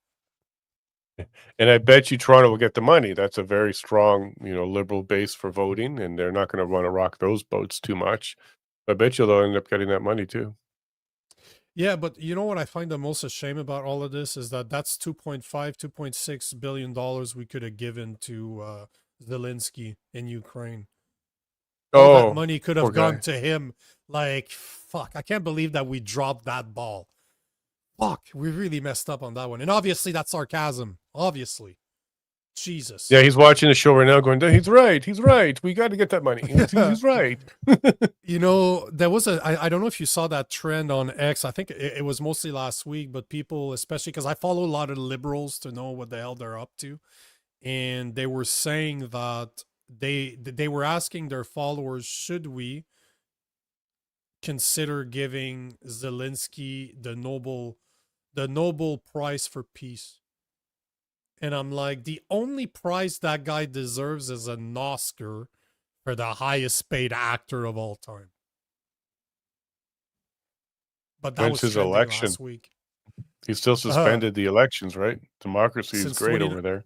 And I bet you Toronto will get the money. That's a very strong, liberal base for voting, and they're not going to want to rock those boats too much. I bet you they'll end up getting that money too. Yeah, but you know what I find the most ashamed about all of this is that's 2.6 billion dollars we could have given to Zelensky in Ukraine. All that money could have gone to him. Like, fuck, I can't believe that we dropped that ball. Fuck, we really messed up on that one. And obviously that's sarcasm. Obviously. Jesus. Yeah, he's watching the show right now going, he's right. He's right. We got to get that money. He's right. There was I don't know if you saw that trend on X. I think it was mostly last week, but people, especially because I follow a lot of liberals to know what the hell they're up to. And they were saying that they were asking their followers, should we consider giving Zelensky the Nobel Prize for Peace? And I'm like, the only prize that guy deserves is an Oscar for the highest paid actor of all time. But that was his trending election last week. He still suspended the elections, right? Democracy is great over there.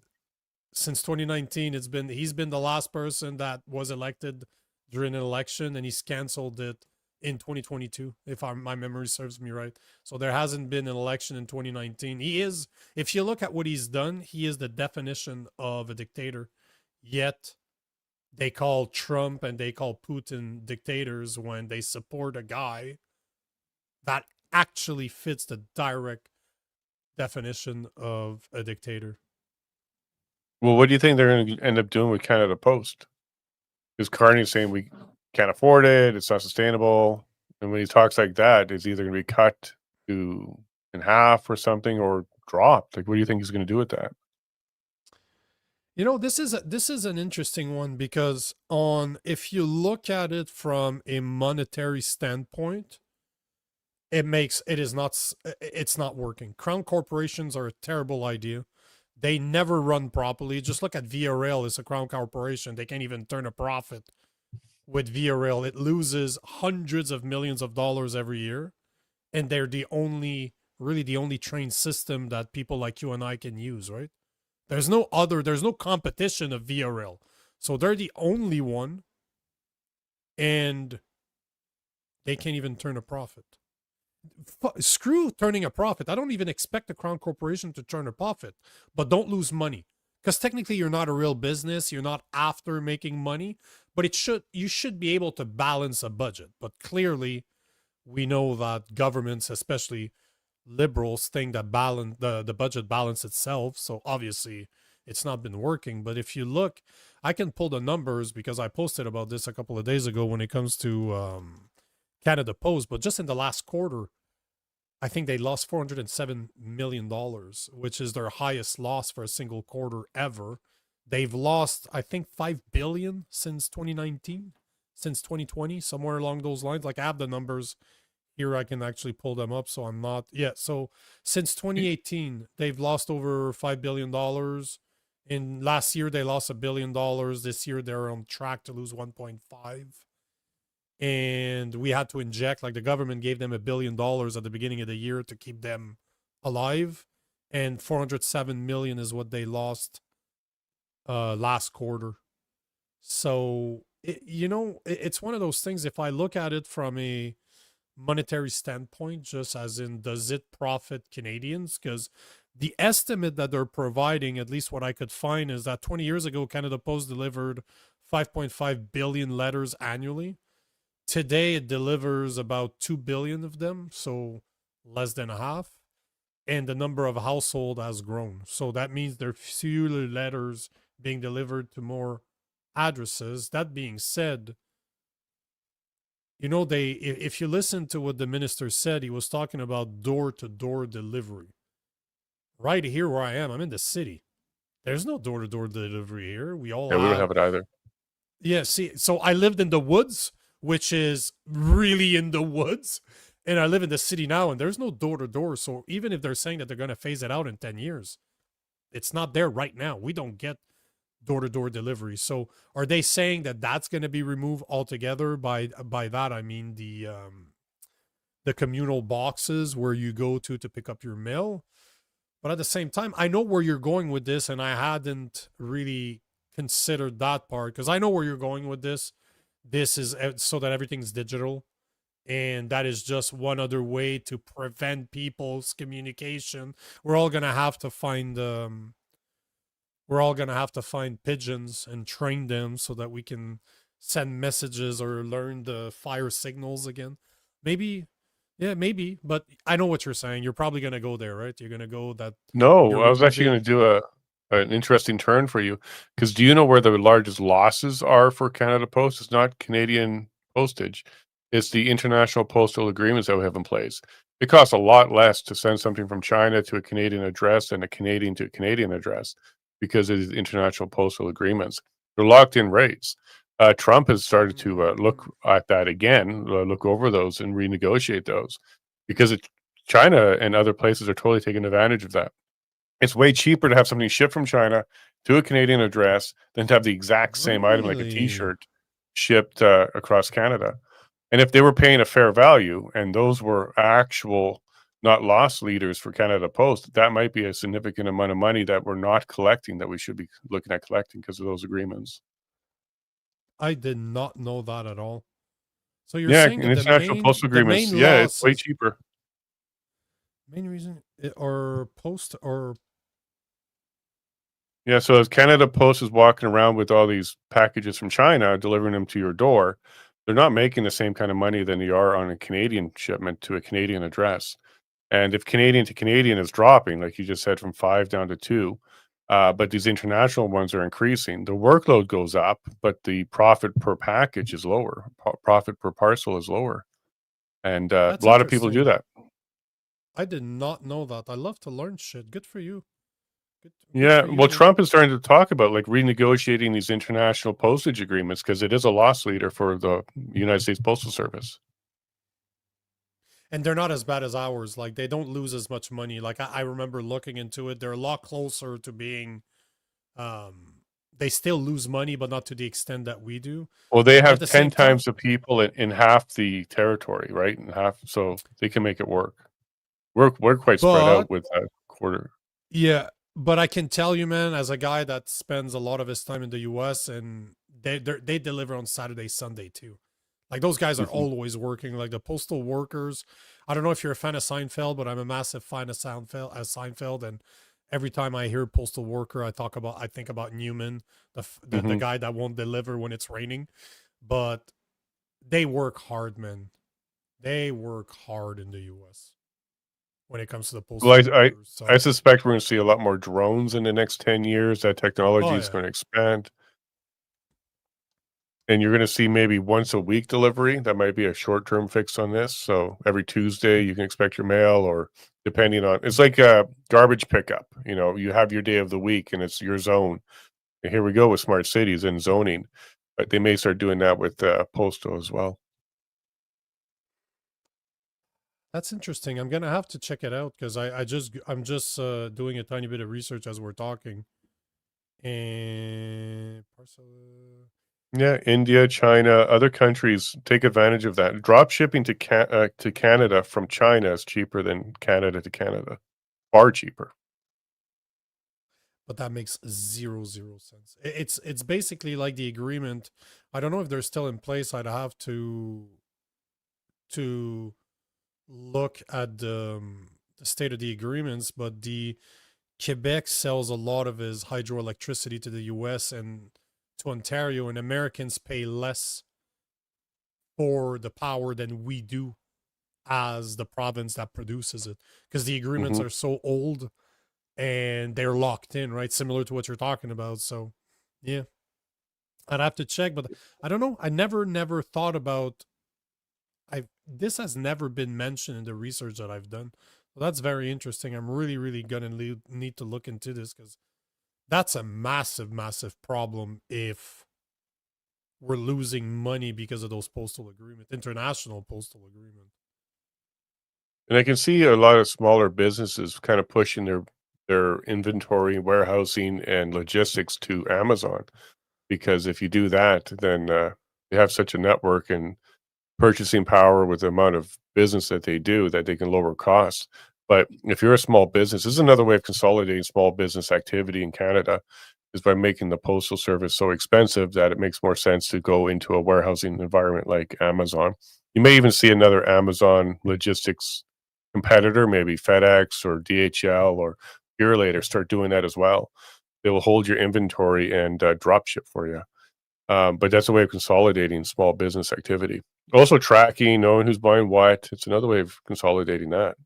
Since 2019, he's been the last person that was elected during an election, and he's canceled it in 2022, if my memory serves me right. So there hasn't been an election in 2019. If you look at what he's done, he is the definition of a dictator. Yet they call Trump and they call Putin dictators when they support a guy that actually fits the direct definition of a dictator. Well, what do you think they're going to end up doing with Canada Post? Because Carney's saying can't afford it, it's not sustainable. And when he talks like that, it's either going to be cut to in half or something, or dropped. Like, what do you think he's going to do with that? You know, this is an interesting one, because if you look at it from a monetary standpoint, it's not working. Crown corporations are a terrible idea. They never run properly. Just look at Via Rail. It's a crown corporation. They can't even turn a profit with Via Rail. It loses hundreds of millions of dollars every year, and they're really the only train system that people like you and I can use, right? There's no competition of Via Rail. So they're the only one, and they can't even turn a profit. Screw turning a profit. I don't even expect the Crown Corporation to turn a profit, but don't lose money. Because technically you're not a real business. You're not after making money, but you should be able to balance a budget. But clearly we know that governments, especially liberals, think that the budget balance itself. So obviously it's not been working. But if you look, I can pull the numbers because I posted about this a couple of days ago when it comes to Canada Post. But just in the last quarter, I think they lost $407 million, which is their highest loss for a single quarter ever. They've lost, I think, $5 billion since 2019, since 2020, somewhere along those lines. Like, I have the numbers here. I can actually pull them up. So I'm not. Yeah. So since 2018, they've lost over $5 billion. In last year, they lost $1 billion. This year, they're on track to lose 1.5. And we had to inject, like, the government gave them $1 billion at the beginning of the year to keep them alive. And 407 million is what they lost last quarter. So, it's one of those things. If I look at it from a monetary standpoint, just as in, does it profit Canadians? Because the estimate that they're providing, at least what I could find, is that 20 years ago, Canada Post delivered 5.5 billion letters annually. Today, it delivers about 2 billion of them, so less than a half. And the number of households has grown. So that means there are fewer letters being delivered to more addresses. That being said, if you listen to what the minister said, he was talking about door-to-door delivery. Right here where I am, I'm in the city. There's no door-to-door delivery here. We don't have it either. Yeah, see, so I lived in the woods, which is really in the woods, and I live in the city now, and there's no door-to-door. So even if they're saying that they're going to phase it out in 10 years, it's not there right now. We don't get door-to-door delivery. So are they saying that that's going to be removed altogether? By that, I mean the communal boxes where you go to pick up your mail. But at the same time, I know where you're going with this, and I hadn't really considered that part, because I know where you're going with this. This is so that everything's digital, and that is just one other way to prevent people's communication. We're all gonna have to find pigeons and train them so that we can send messages or learn the fire signals again. Maybe, yeah, maybe. But I know what you're saying. You're probably gonna go there, right? You're gonna go that. No, I was actually going to do an interesting turn for you, because do you know where the largest losses are for Canada Post? It's not Canadian postage. It's the international postal agreements that we have in place. It costs a lot less to send something from China to a Canadian address than a Canadian to a Canadian address, because of the international postal agreements. They're locked in rates. Trump has started to look at that again, look over those and renegotiate those, because China and other places are totally taking advantage of that. It's way cheaper to have something shipped from China to a Canadian address than to have the exact same item, like a Really? T-shirt, shipped across Canada. And if they were paying a fair value, and those were actual, not loss leaders for Canada Post, that might be a significant amount of money that we're not collecting, that we should be looking at collecting because of those agreements. I did not know that at all. So you're Yeah, saying that international postal agreements. main Yeah, loss it's way is- cheaper. main reason, or post, or Yeah, so as Canada Post is walking around with all these packages from China, delivering them to your door, they're not making the same kind of money than they are on a Canadian shipment to a Canadian address. And if Canadian to Canadian is dropping, like you just said, from 5 down to 2, But these international ones are increasing. The workload goes up, but the profit per package is lower. Profit per parcel is lower. And a That's lot of people do interesting. that. I did not know that. I love to learn shit. Good for you. Good Yeah. for you, Well, man. Trump is starting to talk about like renegotiating these international postage agreements because it is a loss leader for the United States Postal Service. And they're not as bad as ours. Like they don't lose as much money. Like I remember looking into it. They're a lot closer to being. They still lose money, but not to the extent that we do. Well, they But have at the 10 same time, times the people in half the territory, right? In half, so they can make it work. We're quite spread but out with a quarter. yeah, but I can tell you, man, as a guy that spends a lot of his time in the U.S. and they deliver on Saturday, Sunday too. Like those guys are Mhm. always working. Like the postal workers. I don't know if you're a fan of Seinfeld, but I'm a massive fan of Seinfeld. And every time I hear postal worker, I think about Newman, the Mhm. guy that won't deliver when it's raining. But they work hard, man. They work hard in the U.S. when it comes to the Well, postal workers. I So, suspect we're going to see a lot more drones in the next 10 years. That technology oh is yeah. going to expand. And you're going to see maybe once a week delivery. That might be a short-term fix on this. So every Tuesday you can expect your mail, or depending on, it's like a garbage pickup. You know, you have your day of the week and it's your zone. And here we go with smart cities and zoning. But they may start doing that with postal as well. That's interesting. I'm gonna have to check it out because I'm just doing a tiny bit of research as we're talking. And parcel. Yeah, India, China, other countries take advantage of that. Drop shipping to Canada from China is cheaper than Canada to Canada. Far cheaper. But that makes zero sense. It's basically like the agreement. I don't know if they're still in place. I'd have to look at the state of the agreements, but the Quebec sells a lot of his hydroelectricity to the US and to Ontario, and Americans pay less for the power than we do as the province that produces it because the agreements Mhm. are so old and they're locked in, right? Similar to what you're talking about. So, yeah, I'd have to check, but I don't know. I never thought about. I This has never been mentioned in the research that I've done. So that's very interesting. I'm really gonna need to look into this because that's a massive problem if we're losing money because of those postal agreement, international postal agreement. And I can see a lot of smaller businesses kind of pushing their inventory, warehousing, and logistics to Amazon, because if you do that, then they have such a network and purchasing power with the amount of business that they do that they can lower costs. But if you're a small business, this is another way of consolidating small business activity in Canada, is by making the postal service so expensive that it makes more sense to go into a warehousing environment like Amazon. You may even see another Amazon logistics competitor, maybe FedEx or DHL or Purelator, start doing that as well. They will hold your inventory and drop ship for you. But that's a way of consolidating small business activity. Also, tracking, knowing who's buying what. It's another way of consolidating that.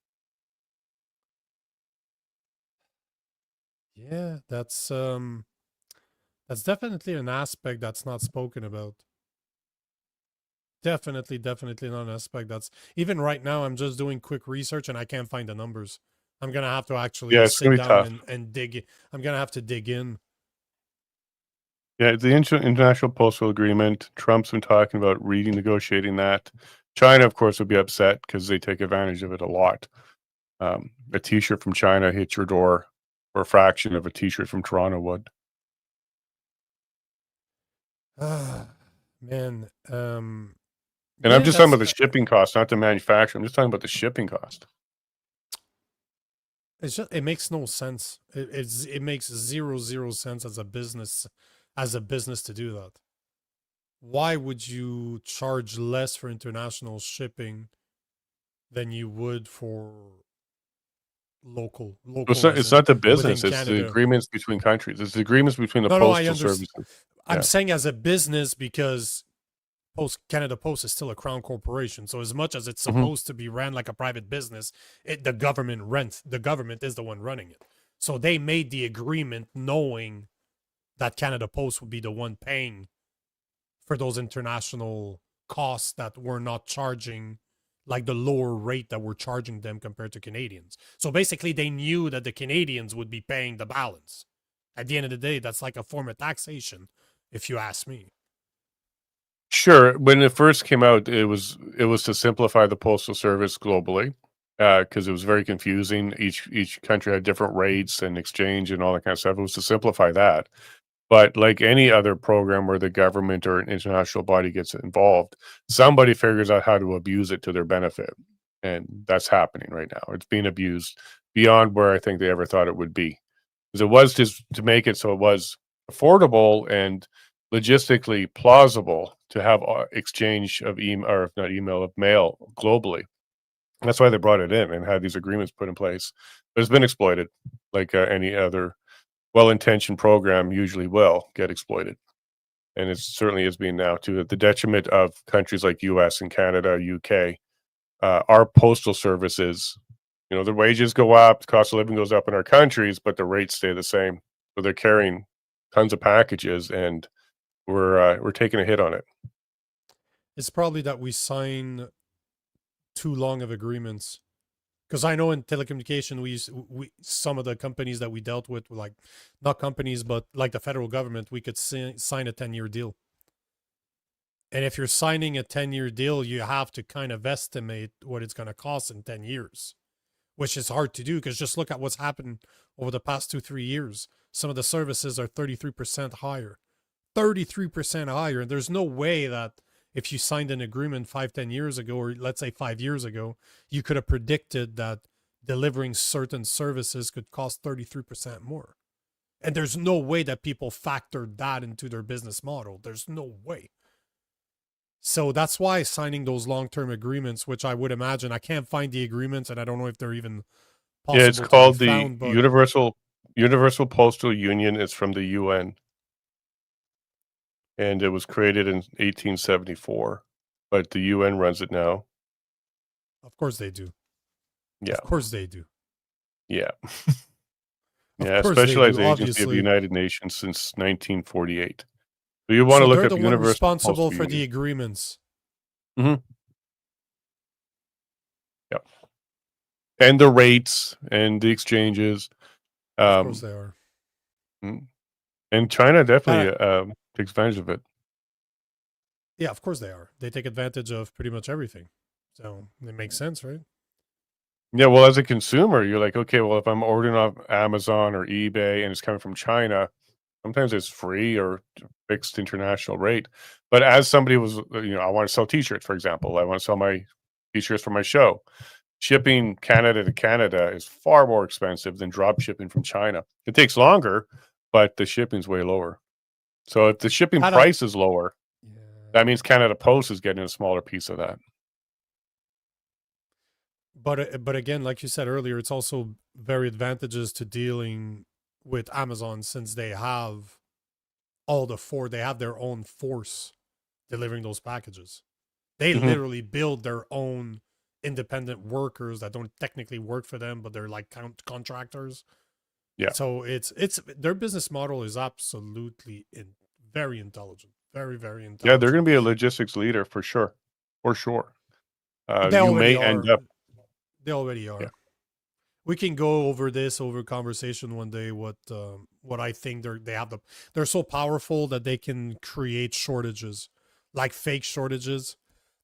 Yeah, that's definitely an aspect that's not spoken about. Definitely not an aspect that's even right now. I'm just doing quick research and I can't find the numbers. I'm gonna have to Yeah, actually it's gonna sit be down tough. and dig. I'm gonna have to dig in. Yeah, the international postal agreement. Trump's been talking about renegotiating that. China, of course, would be upset because they take advantage of it a lot. A T-shirt from China hits your door for a fraction of a T-shirt from Toronto would. Ah, man. And I'm Yeah, just talking that's about the shipping cost, not the manufacturer. I'm just talking about the shipping cost. it's just it makes no sense. It makes zero sense as a business to do that. Why would you charge less for international shipping than you would for local as It's in not the within business, it's the Canada? agreements between countries. It's the agreements between the No, I postal understand. services. I'm Yeah. saying as a business because Canada Post is still a crown corporation. So as much as it's Mhm. supposed to be ran like a private business, the government is the one running it. So they made the agreement knowing that Canada Post would be the one paying for those international costs that we're not charging, like the lower rate that we're charging them compared to Canadians. So basically, they knew that the Canadians would be paying the balance. At the end of the day, that's like a form of taxation, if you ask me. Sure. When it first came out, it was to simplify the postal service globally, because it was very confusing. Each country had different rates and exchange and all that kind of stuff. It was to simplify that. But like any other program where the government or an international body gets involved, somebody figures out how to abuse it to their benefit. And that's happening right now. It's being abused beyond where I think they ever thought it would be. Because it was just to make it so it was affordable and logistically plausible to have exchange of email, or not email, of mail globally. That's why they brought it in and had these agreements put in place. But it's been exploited, like any other well-intentioned program usually will get exploited. And it certainly is being now, to the detriment of countries like US and Canada, UK. Our postal services, the wages go up, the cost of living goes up in our countries, but the rates stay the same. So they're carrying tons of packages, and we're taking a hit on it. It's probably that we sign too long of agreements. Because I know in telecommunication, we some of the companies that we dealt with, like not companies, but like the federal government, we could sign a 10-year deal. And if you're signing a 10-year deal, you have to kind of estimate what it's going to cost in 10 years, which is hard to do because just look at what's happened over the past 2-3 years. Some of the services are 33% higher. 33% higher. And there's no way that if you signed an agreement 5-10 years ago, or let's say 5 years ago, you could have predicted that delivering certain services could cost 33% more. And there's no way that people factored that into their business model. There's no way. So that's why signing those long-term agreements, which I would imagine, I can't find the agreements, and I don't know if they're even possible. Yeah, it's called the found, but Universal Postal Union. It's from the UN. And it was created in 1874, but the UN runs it now. Of course they do. Yeah. Of course they do. Yeah. Yeah, specialized agency of the United Nations since 1948. So you want to look they're up the one Universal responsible Postal for the Union. agreements. Mm-hmm. Yep. And the rates and the exchanges. Of course they are. And China definitely takes advantage of it. Yeah, of course they are. They take advantage of pretty much everything. So it makes sense, right? Yeah, well, as a consumer, you're like, okay, well, if I'm ordering off Amazon or eBay and it's coming from China, sometimes it's free or fixed international rate. But as somebody was, I want to sell T-shirts, for example. I want to sell my T-shirts for my show. Shipping Canada to Canada is far more expensive than drop shipping from China. It takes longer, but the shipping's way lower. So if the shipping price is lower, that means Canada Post is getting a smaller piece of that. But again, like you said earlier, it's also very advantageous to dealing with Amazon since they have they have their own force delivering those packages. They literally build their own independent workers that don't technically work for them, but they're like contractors. Yeah. So it's their business model is absolutely very intelligent, very, very intelligent. Yeah, they're going to be a logistics leader for sure, for sure. They you already may are. end up. They already are. Yeah. We can go over conversation one day. What I think they're so powerful that they can create shortages, like fake shortages.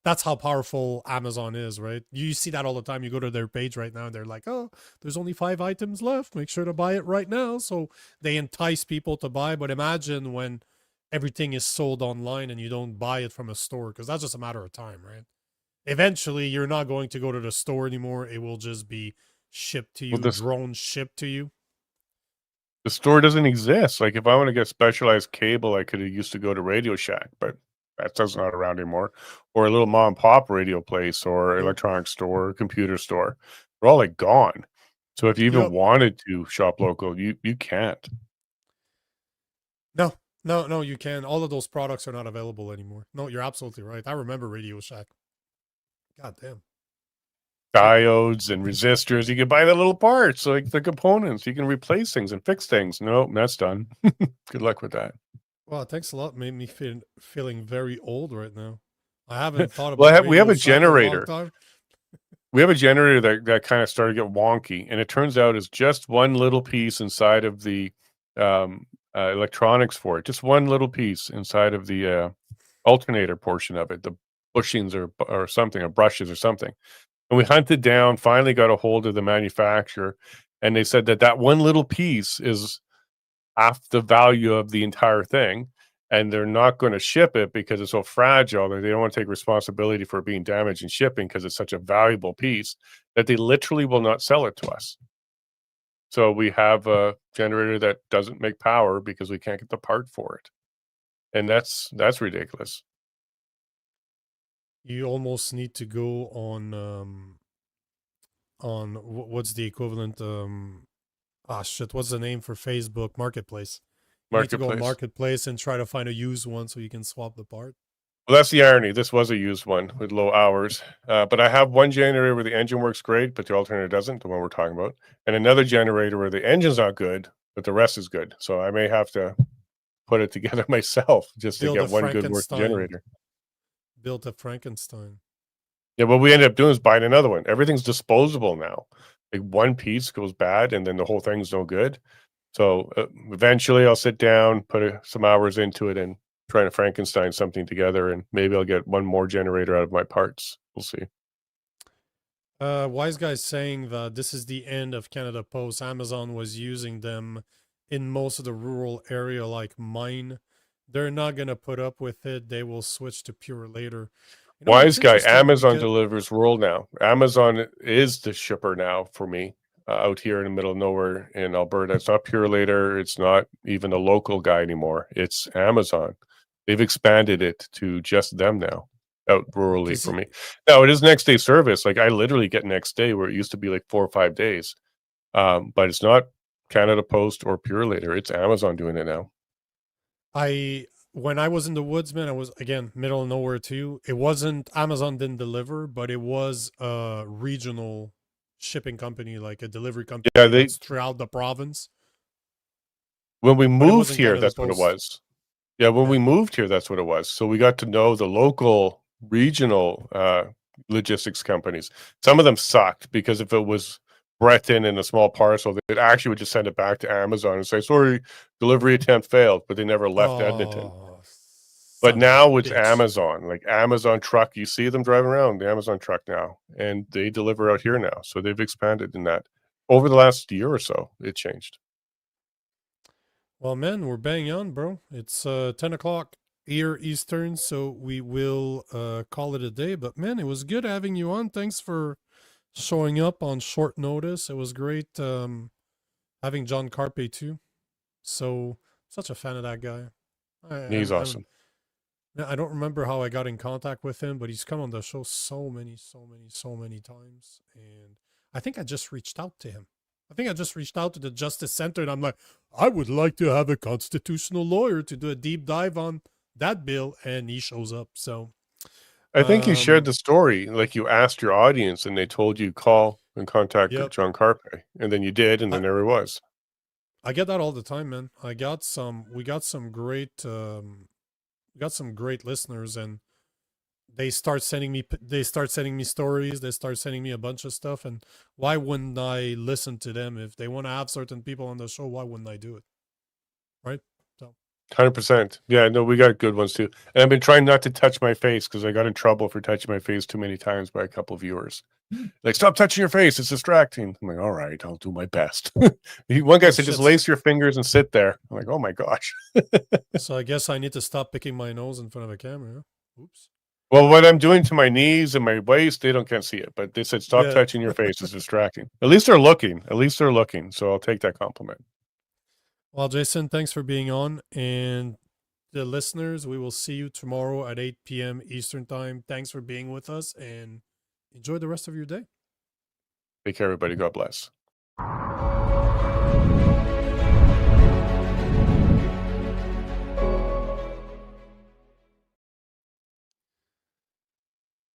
That's how powerful Amazon is, right? You see that all the time. You go to their page right now and they're like, oh, there's only 5 items left. Make sure to buy it right now. So they entice people to buy. But imagine when everything is sold online and you don't buy it from a store, because that's just a matter of time, right? Eventually, you're not going to go to the store anymore. It will just be shipped to you, drone shipped to you. The store doesn't exist. Like if I want to get specialized cable, I could have used to go to Radio Shack, but that's not around anymore. Or a little mom and pop radio place, or electronic store, or computer store. They're all like gone. So if you even wanted to shop local, you can't. No, you can. All of those products are not available anymore. No, you're absolutely right. I remember Radio Shack. God damn. diodes and resistors. You can buy the little parts, like the components. You can replace things and fix things. No, that's done. Good luck with that. Wow, thanks a lot. Made me feeling very old right now. I haven't thought Well, about we have Radio a Shack in a long generator. time. We have a generator that kind of started to get wonky, and it turns out it's just one little piece inside of the electronics for it. Just one little piece inside of the alternator portion of it, the bushings or something, or brushes or something. And we hunted down, finally got a hold of the manufacturer, and they said that one little piece is half the value of the entire thing, and they're not going to ship it because it's so fragile that they don't want to take responsibility for it being damaged in shipping because it's such a valuable piece that they literally will not sell it to us. So we have a generator that doesn't make power because we can't get the part for it. And that's ridiculous. You almost need to go on what's the equivalent? What's the name for Facebook Marketplace? You need to go on Marketplace and try to find a used one so you can swap the part. Well, that's the irony. This was a used one with low hours. But I have one generator where the engine works great, but the alternator doesn't, the one we're talking about. And another generator where the engine's not good, but the rest is good. So I may have to put it together myself just to get one good working generator. Built a Frankenstein. Yeah, what we ended up doing is buying another one. Everything's disposable now. Like one piece goes bad and then the whole thing's no good. So eventually I'll sit down, put some hours into it and try to Frankenstein something together, and maybe I'll get one more generator out of my parts. We'll see. Wise Guy's saying that this is the end of Canada Post. Amazon was using them in most of the rural area like mine. They're not going to put up with it. They will switch to Pure later. You know, Wise Guy, Amazon delivers rural now. Amazon is the shipper now for me. Out here in the middle of nowhere in Alberta. It's not Pure Later. It's not even a local guy anymore. It's Amazon. They've expanded it to just them now, out rurally for me. Now, it is next day service. Like I literally get next day where it used to be like 4 or 5 days. But it's not Canada Post or Pure Later. It's Amazon doing it now. When I was in the woods, man, I was, again, middle of nowhere too. It wasn't, Amazon didn't deliver, but it was a regional shipping company, like a delivery company that's throughout the province. When we moved here, that's what it was. Yeah, when we moved here, that's what it was. So we got to know the local regional logistics companies. Some of them sucked because if it was Breton in a small parcel, they actually would just send it back to Amazon and say, sorry, delivery attempt failed, but they never left Edmonton. But now it's Amazon, like Amazon truck. You see them driving around the Amazon truck now, and they deliver out here now. So they've expanded in that. Over the last year or so, it changed. Well, man, we're bang on, bro. It's 10 o'clock here Eastern, so we will call it a day. But, man, it was good having you on. Thanks for showing up on short notice. It was great having John Carpay, too. So, such a fan of that guy. He's awesome. I don't remember how I got in contact with him, but he's come on the show so many times. And I think I just reached out to him. I think I just reached out to the Justice Center and I'm like, I would like to have a constitutional lawyer to do a deep dive on that bill. And he shows up. So I think you shared the story. Like you asked your audience and they told you call and contact John Carpay. And then you did. And then there he was. I get that all the time, man. We got some great listeners, and they start sending me stories. They start sending me a bunch of stuff. And why wouldn't I listen to them? If they want to have certain people on the show, why wouldn't I do it? Right? So 100%. Yeah, no, we got good ones too. And I've been trying not to touch my face because I got in trouble for touching my face too many times by a couple of viewers. Like, stop touching your face. It's distracting. I'm like, all right, I'll do my best. One guy said, just lace your fingers and sit there. I'm like, oh my gosh. So I guess I need to stop picking my nose in front of a camera. Oops. Well, what I'm doing to my knees and my waist, they can't see it. But they said, stop touching your face. It's distracting. At least they're looking. So I'll take that compliment. Well, Jason, thanks for being on. And the listeners, we will see you tomorrow at 8 p.m. Eastern Time. Thanks for being with us and enjoy the rest of your day. Take care, everybody. God bless.